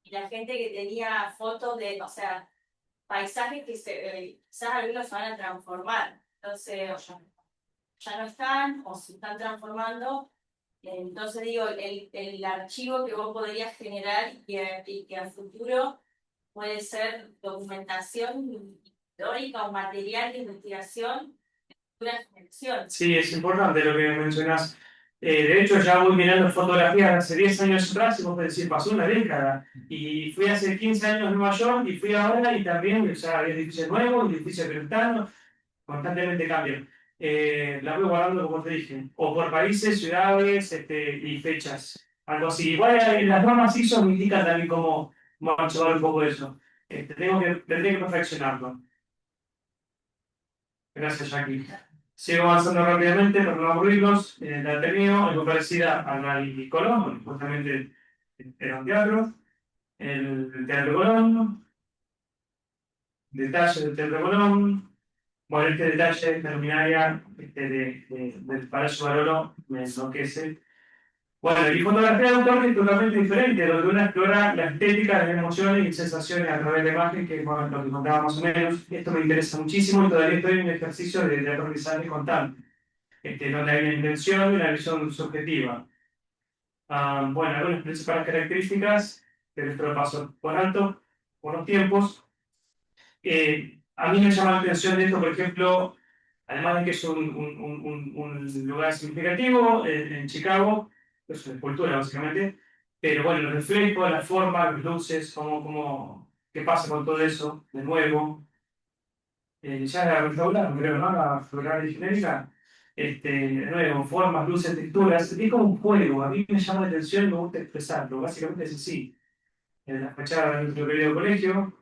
y la gente que tenía fotos de, o sea, paisajes que quizás algunos se van a transformar, entonces ya no están o se están transformando. Entonces digo, el archivo que vos podrías generar y que a futuro puede ser documentación histórica o material de investigación de futuras generaciones. sí, es importante lo que mencionás. De hecho, ya voy mirando fotografías de hace 10 años atrás y vos podés decir, pasó una década. Y fui hace 15 años a Nueva York y fui ahora y también, o sea, hay edificios nuevos, edificios criptanos, constantemente cambian. La voy guardando, como te dije, o por países, ciudades y fechas, algo así. Igual las normas ISO me indican también cómo archivar un poco eso. Tendré que perfeccionarlo. Gracias, Jackie. Sigo avanzando rápidamente para no aburrirlos. La Ateneo, algo parecida a la de Colón, justamente era un teatro. El Teatro Colón, detalles del Teatro Colón. Bueno, este detalle, esta luminaria del Palacio Barolo, me enloquece. Bueno, y fotografía de autor es totalmente diferente, donde uno explora la estética, las emociones y sensaciones a través de imagen, que bueno, lo que contaba más o menos. Esto me interesa muchísimo y todavía estoy en un ejercicio de aprendizaje constante, donde hay una intención y una visión subjetiva. Bueno, algunas principales características, pero esto lo paso por alto, por los tiempos. A mí me llama la atención de esto, por ejemplo, además de que es un lugar significativo en Chicago, es una escultura básicamente, pero bueno, los reflejos, la forma, las luces, qué pasa con todo eso, de nuevo. Ya la restaurar, creo, ¿no? La floral y genérica, de nuevo, formas, luces, texturas, es como un juego, a mí me llama la atención y me gusta expresarlo, básicamente es así. En la fachada de nuestro querido colegio,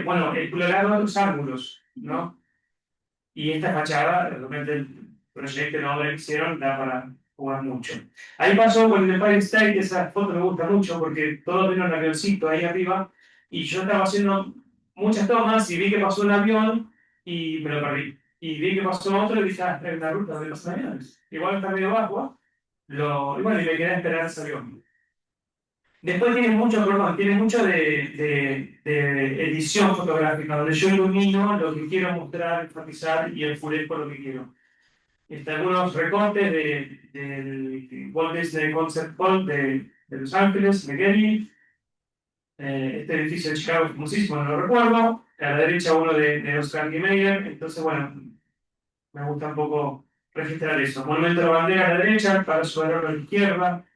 bueno, explorar otros ángulos, ¿no? Y esta fachada, realmente el proyecto, la obra que hicieron, da para jugar mucho. Ahí pasó con el Empire State, esa foto me gusta mucho porque todos vieron un avioncito ahí arriba y yo estaba haciendo muchas tomas y vi que pasó un avión y me lo perdí. Y vi que pasó otro y dije, es una ruta de los aviones. Igual está medio bajo, y bueno, y me quedé a esperar ese avión. Después tiene mucho, perdón, tiene mucho de edición fotográfica, donde yo ilumino lo que quiero mostrar, enfatizar y enfurezco lo que quiero. Algunos recortes del Walt Disney Concert Hall de Los Ángeles, de Getty. Este edificio de Chicago es famosísimo, no lo recuerdo. A la derecha uno de Oscar Niemeyer. Entonces, bueno, me gusta un poco registrar eso. Monumento de la bandera a la derecha, Palacio de Oro a la izquierda,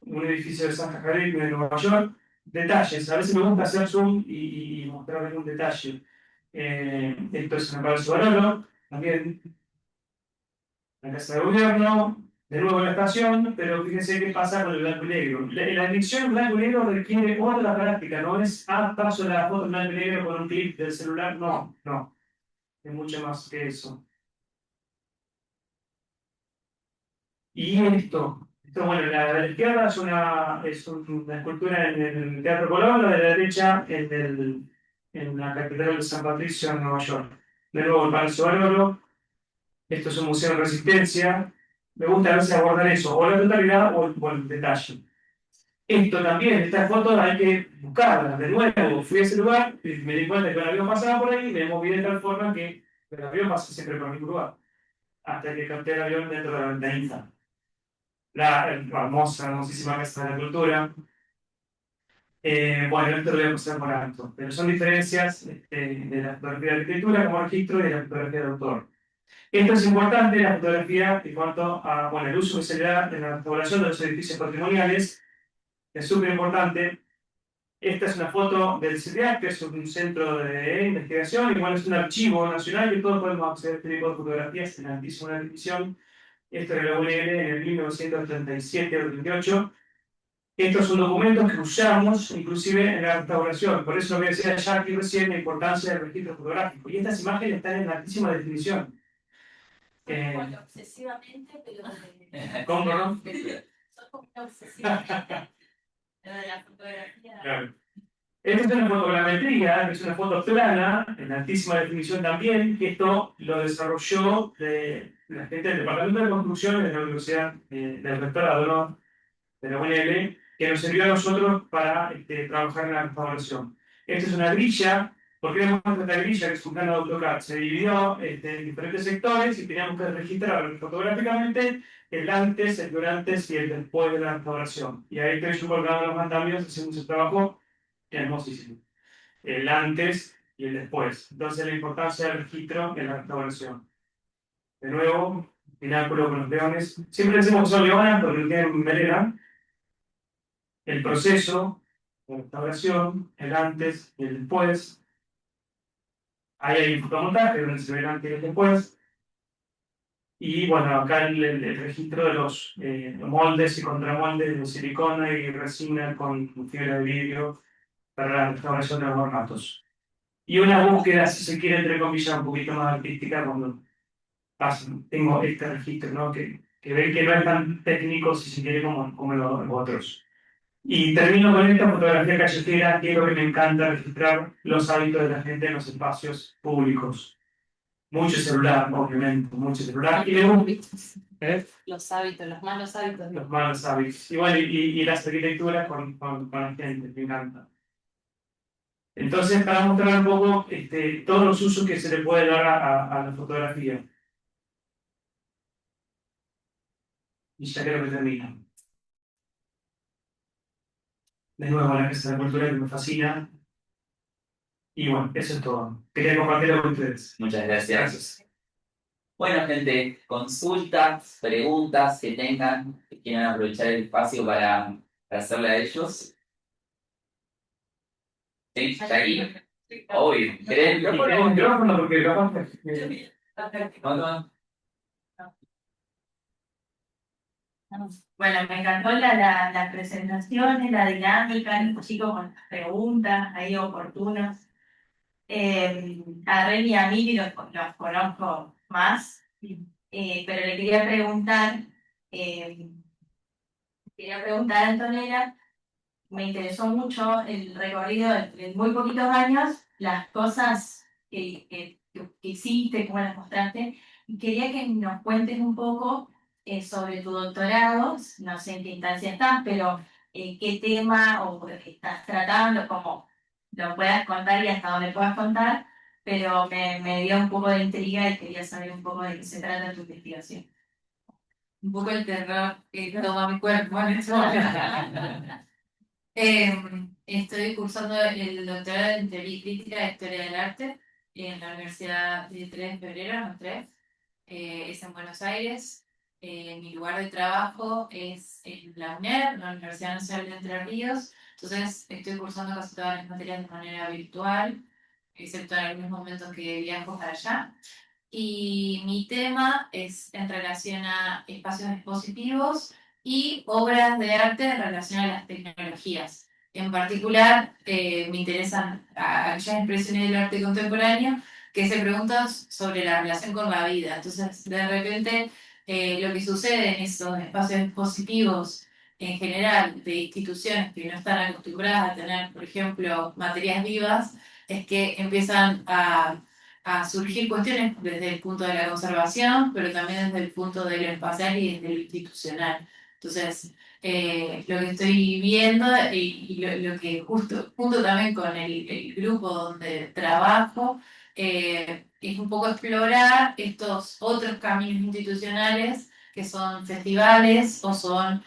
un edificio de Santa Javier de Nueva York. Detalles, a veces me gusta hacer zoom y mostrar algún detalle. Esto es en el Palacio Barolo, también la Casa de Gobierno, de nuevo la estación, pero fíjense qué pasa con el blanco y negro. La edición en blanco y negro requiere otra práctica, no es, paso la foto en blanco y negro con un clip del celular, no, no, es mucho más que eso. Y esto bueno, la de la izquierda es una escultura en el Teatro Colón, la de la derecha en la Catedral de San Patricio en Nueva York. De nuevo, el Palacio Valoro, esto es un museo de resistencia. Me gusta a veces abordar eso, o la totalidad o el detalle. Esto también, estas fotos hay que buscarlas. De nuevo, fui a ese lugar y me di cuenta que el avión pasaba por ahí y me moví de tal forma que el avión pasa siempre por mi lugar. Hasta que capté el avión dentro de la ventanita. La famosa, hermosísima Casa de la Cultura. Bueno, esto lo voy a pasar por alto, pero son diferencias de la fotografía de arquitectura como registro y de la fotografía de autor. Esto es importante, la fotografía, en cuanto a bueno, el uso que se le da en la restauración de los edificios patrimoniales, es súper importante. Esta es una foto del CIDEAC, que es un centro de investigación, igual es un archivo nacional que todos podemos acceder a este tipo de fotografías en altísima definición. Esto era la UNL en el 1937 o 38. Estos son documentos que usamos inclusive en la restauración, por eso lo que decía Jackie recién, la importancia del registro fotográfico. Y estas imágenes están en altísima definición. Bueno, obsesivamente, pero ¿Cómo, perdón? son como obsesivamente. Lo de la fotografía. Claro. Esta es una fotogrametría, que es una foto plana, en altísima definición también, que esto lo desarrolló la gente del Departamento de Construcción de la Universidad del Rectorado, ¿no? De la UNL, que nos sirvió a nosotros para trabajar en la restauración. Esta es una grilla. ¿Por qué le muestro esta grilla? Que es un plano de AutoCAD. Se dividió en diferentes sectores y teníamos que registrar fotográficamente el antes, el durante y el después de la restauración. Y ahí estoy yo colgando los mandamientos, haciendo ese trabajo hermosísimo. El antes y el después. Entonces, la importancia del registro en la restauración. De nuevo, pináculo con los leones. Siempre decimos que son leonas porque tienen melena. El proceso de restauración, el antes y el después. Ahí hay un fotomontaje donde se ve el antes y el después. Y bueno, acá el registro de los moldes y contramoldes de silicona y resina con fibra de vidrio para la restauración de los ornatos. Y una búsqueda, si se quiere, entre comillas, un poquito más artística cuando tengo este registro, ¿no? Que ven que no es tan técnico, si se quiere, como los otros. Y termino con esta fotografía callejera, que es lo que me encanta, registrar los hábitos de la gente en los espacios públicos. Mucho celular, obviamente, mucho celular. Y luego, Los hábitos, los malos hábitos. los malos hábitos. Y bueno, y las arquitecturas con la gente, me encanta. Entonces, para mostrar un poco todos los usos que se le puede dar a la fotografía. Y ya creo que termino. De nuevo, la Casa de la Cultura que me fascina. Y bueno, eso es todo. Quería compartirlo con ustedes. Muchas gracias. Gracias. Bueno, gente, consultas, preguntas que tengan, que quieran aprovechar el espacio para hacerle a ellos. ¿Sí? ¿Está ahí? Obvio. ¿Querés? Yo pongo el micrófono porque capaz que... No, no. Bueno, me encantó las presentaciones, la dinámica, los chicos con las preguntas ahí oportunas. A Reni y a Mili los conozco más, pero le quería preguntar a Antonella, me interesó mucho el recorrido en muy poquitos años, las cosas que hiciste, cómo las mostraste, y quería que nos cuentes un poco sobre tu doctorado, no sé en qué instancia estás, pero qué tema o qué estás tratando, como lo puedas contar y hasta donde puedas contar, pero me dio un poco de intriga y quería saber un poco de qué se trata tu investigación. Un poco el terror que toma mi cuerpo en este momento. Estoy cursando el doctorado en Teoría y Crítica de Historia del Arte en la Universidad de 3 de Febrero, no 3, es en Buenos Aires. Mi lugar de trabajo es en la UNED, la Universidad Nacional de Entre Ríos, entonces estoy cursando casi todas las materias de manera virtual, excepto en algunos momentos que viajo para allá. Y mi tema es en relación a espacios expositivos y obras de arte en relación a las tecnologías. En particular, me interesan aquellas expresiones del arte contemporáneo que se preguntan sobre la relación con la vida. Entonces, de repente, lo que sucede en esos espacios expositivos en general de instituciones que no están acostumbradas a tener, por ejemplo, materias vivas, es que empiezan a surgir cuestiones desde el punto de la conservación, pero también desde el punto de lo espacial y desde lo institucional. Entonces, lo que estoy viendo y lo que justo, junto también con el grupo donde trabajo, es un poco explorar estos otros caminos institucionales que son festivales o son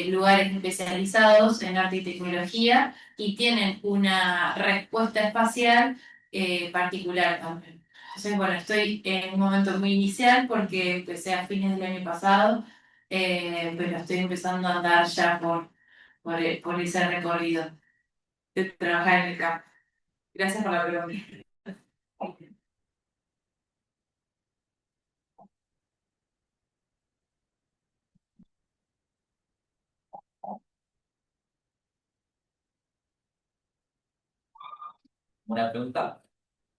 lugares especializados en arte y tecnología y tienen una respuesta espacial particular también. Entonces, bueno, estoy en un momento muy inicial porque empecé a fines del año pasado, pero estoy empezando a andar ya por ese recorrido de trabajar en el campo. Gracias por la pregunta. ¿Una pregunta?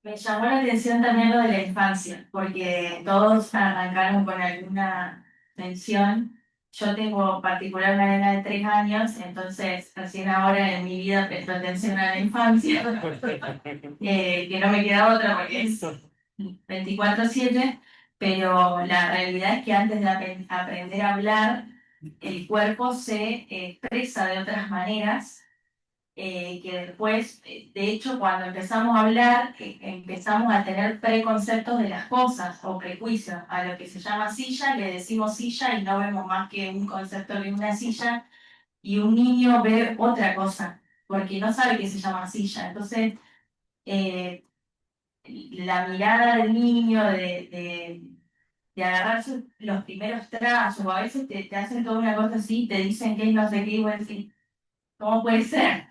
Me llamó la atención también lo de la infancia, porque todos arrancaron con alguna tensión. Yo tengo particular una nena de 3 años, entonces recién ahora en mi vida presto atención a la infancia, que no me queda otra porque es 24/7, pero la realidad es que antes de aprender a hablar, el cuerpo se expresa de otras maneras que después, de hecho, cuando empezamos a hablar, empezamos a tener preconceptos de las cosas o prejuicios. A lo que se llama silla, le decimos silla y no vemos más que un concepto de una silla, y un niño ve otra cosa, porque no sabe que se llama silla. Entonces, eh, la mirada del niño, de agarrar los primeros trazos, o a veces te hacen toda una cosa así, te dicen que es no sé qué, y vos decís, ¿cómo puede ser?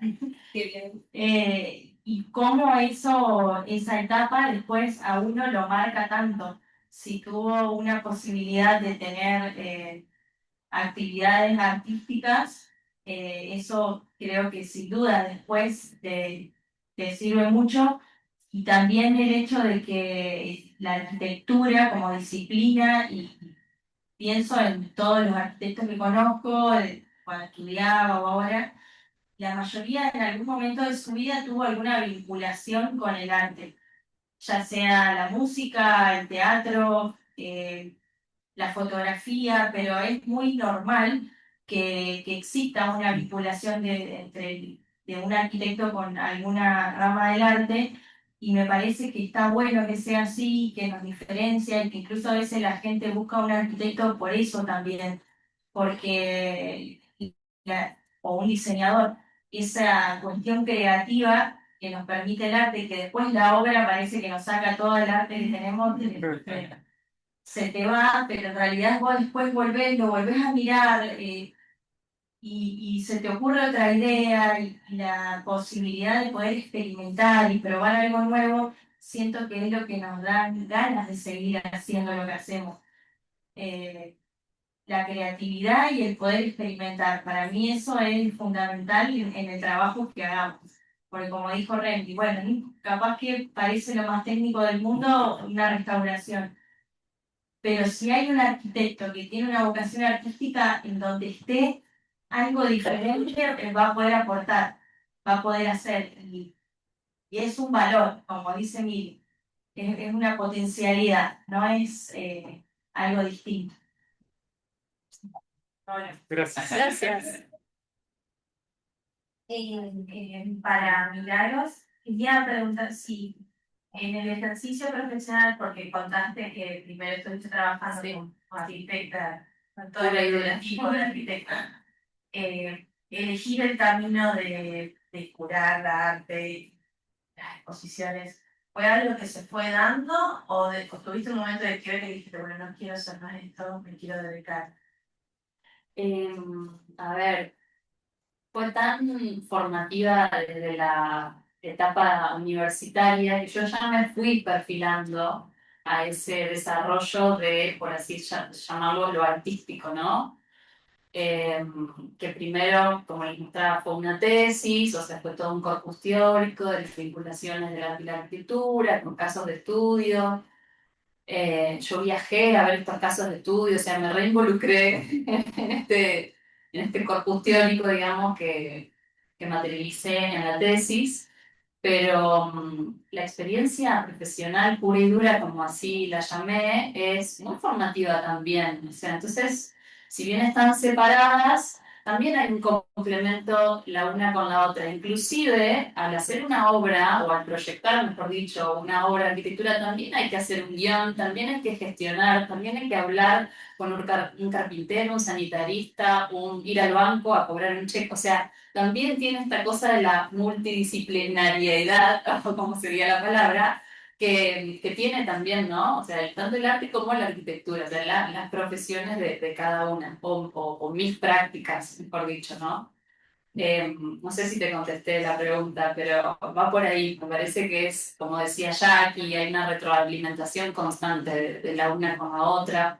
Y cómo esa etapa después a uno lo marca tanto. Si tuvo una posibilidad de tener actividades artísticas, eso creo que sin duda después te sirve mucho. Y también el hecho de que la arquitectura como disciplina, y pienso en todos los arquitectos que conozco, cuando estudiaba o ahora, la mayoría en algún momento de su vida tuvo alguna vinculación con el arte, ya sea la música, el teatro, la fotografía, pero es muy normal que exista una vinculación de un arquitecto con alguna rama del arte, y me parece que está bueno que sea así, que nos diferencia, y que incluso a veces la gente busca un arquitecto por eso también, porque o un diseñador, esa cuestión creativa que nos permite el arte, y que después la obra parece que nos saca todo el arte que tenemos, se te va, pero en realidad vos después volvés, lo volvés a mirar, y se te ocurre otra idea, y la posibilidad de poder experimentar y probar algo nuevo, siento que es lo que nos da ganas de seguir haciendo lo que hacemos. Eh, la creatividad y el poder experimentar. Para mí eso es fundamental en el trabajo que hagamos. Porque como dijo Renty, bueno, capaz que parece lo más técnico del mundo una restauración, pero si hay un arquitecto que tiene una vocación artística en donde esté algo diferente, él va a poder aportar, va a poder hacer. Y es un valor, como dice Mil, es una potencialidad, no es algo distinto. Bueno, Gracias. gracias. Para Milagros, quería preguntar si en el ejercicio profesional, porque contaste que primero estuviste trabajando como arquitecta, con toda la ideología de arquitecta, elegir el camino de curar la arte, las exposiciones, ¿fue algo que se fue dando o tuviste un momento de quiebre que dijiste, bueno, no quiero hacer más esto, me quiero dedicar? A ver, fue tan formativa desde la etapa universitaria que yo ya me fui perfilando a ese desarrollo de, por así llamarlo, lo artístico, ¿no? Que primero, como les mostraba, fue una tesis, o sea, fue todo un corpus teórico de las vinculaciones de la arquitectura, con casos de estudio. Yo viajé a ver estos casos de estudio, o sea, me reinvolucré en este corpus teórico, digamos, que materialicé en la tesis. pero la experiencia profesional pura y dura, como así la llamé, es muy formativa también. O sea, entonces, si bien están separadas, también hay un complemento la una con la otra. Inclusive, al hacer una obra, o al proyectar, mejor dicho, una obra de arquitectura, también hay que hacer un guión, también hay que gestionar, también hay que hablar con un carpintero, un sanitarista, ir al banco a cobrar un cheque. O sea, también tiene esta cosa de la multidisciplinariedad, o como sería la palabra, que tiene también, ¿no? O sea, tanto el arte como la arquitectura, o sea, las profesiones de cada una, o mis prácticas, mejor dicho, ¿no? No sé si te contesté la pregunta, pero va por ahí. Me parece que es, como decía Jackie, hay una retroalimentación constante de la una con la otra.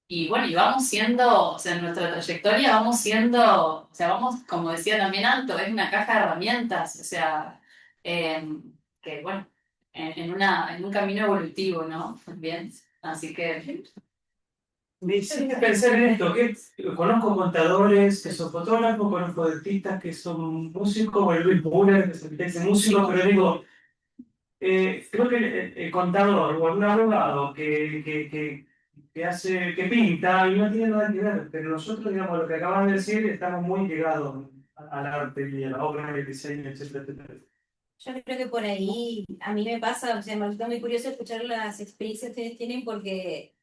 Y bueno, y vamos siendo, o sea, en nuestra trayectoria vamos siendo, o sea, vamos, como decía también Anto, es una caja de herramientas, o sea, que bueno, en un camino evolutivo, ¿no? También. Así que, Me hiciste pensar en esto, que conozco contadores que son fotógrafos, conozco artistas que son músicos, bueno, Luis Müller, que es músico, pero digo, creo que el contador o algún abogado que hace, que pinta y no tiene nada que ver, pero nosotros, digamos, lo que acabas de decir, estamos muy ligados al arte y a la obra, al diseño, etcétera, etcétera. Yo creo que por ahí a mí me pasa, o sea, me resulta muy curioso escuchar las experiencias que ustedes tienen porque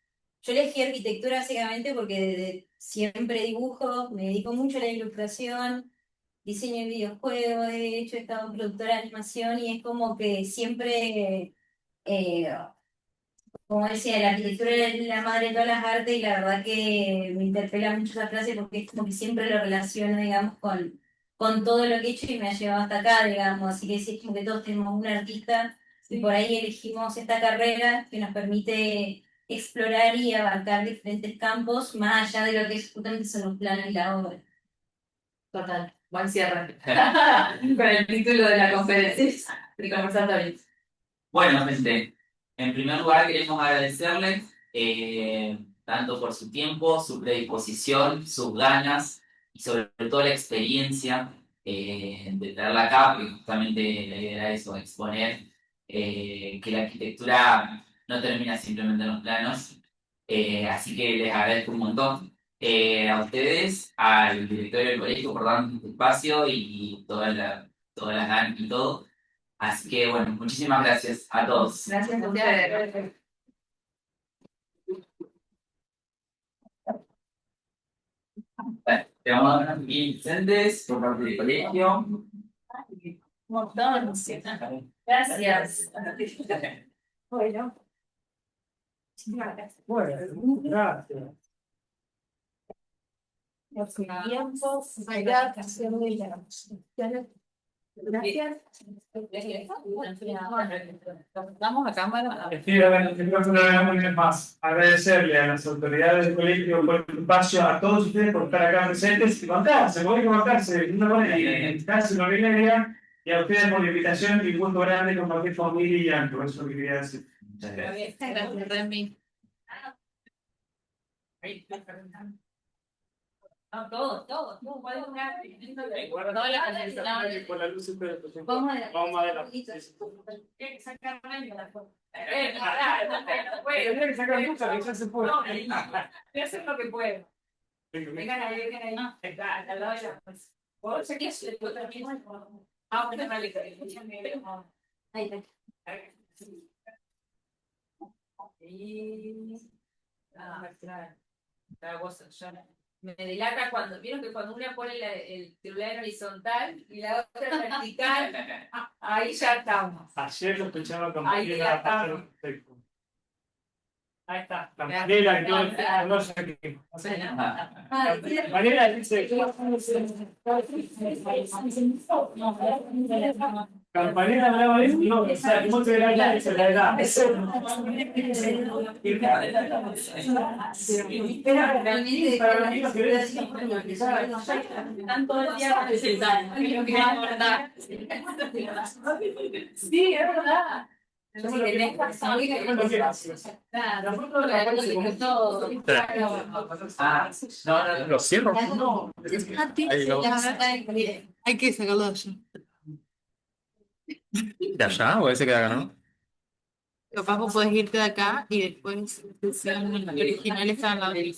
yo elegí arquitectura básicamente porque desde siempre dibujo, me dedico mucho a la ilustración, diseño de videojuegos, de hecho he estado en productora de animación y es como que siempre, eh, como decía, la arquitectura es la madre de todas las artes y la verdad que me interpela mucho esa frase porque es como que siempre lo relaciono, digamos, con todo lo que he hecho y me ha llevado hasta acá, digamos, así que sí, es como que todos tenemos un artista y por ahí elegimos esta carrera que nos permite explorar y abarcar diferentes campos más allá de lo que justamente son los planos y la obra. total, buen cierre. Con el título de la conferencia, el conversatorio. Bueno, gente, en primer lugar queremos agradecerles tanto por su tiempo, su predisposición, sus ganas y sobre todo la experiencia de traerla acá, porque justamente la idea era eso, exponer que la arquitectura no termina simplemente en los planos. Así que les agradezco un montón. A ustedes, al directorio del colegio por darnos este espacio y todas las ganas y todo. Así que bueno, muchísimas gracias a todos. Gracias a ustedes. Bueno, te vamos a dar unos Vicentes por parte del colegio. Un montón. Gracias. Bueno. Bueno, gracias. Vamos a cámara. Estoy una vez más agradecerle a las autoridades del colegio por el espacio, a todos ustedes por estar acá presentes y contarse, porque contarse, y a ustedes por la invitación y un gusto grande compartir familia y llanto, eso es lo que quería decir. Muchas gracias. Gracias, Remy. No, todo, podemos hablar. Con la luz Vamos a Vamos adelante. Exactamente. Tendría que sacar muchas, quizás se puede. Voy a hacer lo que puedo. Vengan ahí. Está al lado de la pues. ¿Puedo seguir? Ah, bueno, vale. Ahí está. Me delata cuando, vieron que cuando una pone el celular en horizontal y la otra en vertical, ahí ya estamos. Ayer lo escuchaba con Ahí Mariela. está. Perfecto. Ahí está. La Mariela, que yo no sé qué. Mariela dice. Campanera hablaba de eso, no, o sea, ¿cómo te verás la edad? Pero realmente Para los niños que ven, Están todo el día presentando. Sí, es verdad. Sí, tenés razón. Claro, todo. Ah, no. ¿Lo cierro? No. Hay que sacarlo de allá. ¿De allá o ese queda acá, no? Capaz vos podés irte de acá y después el original está al lado del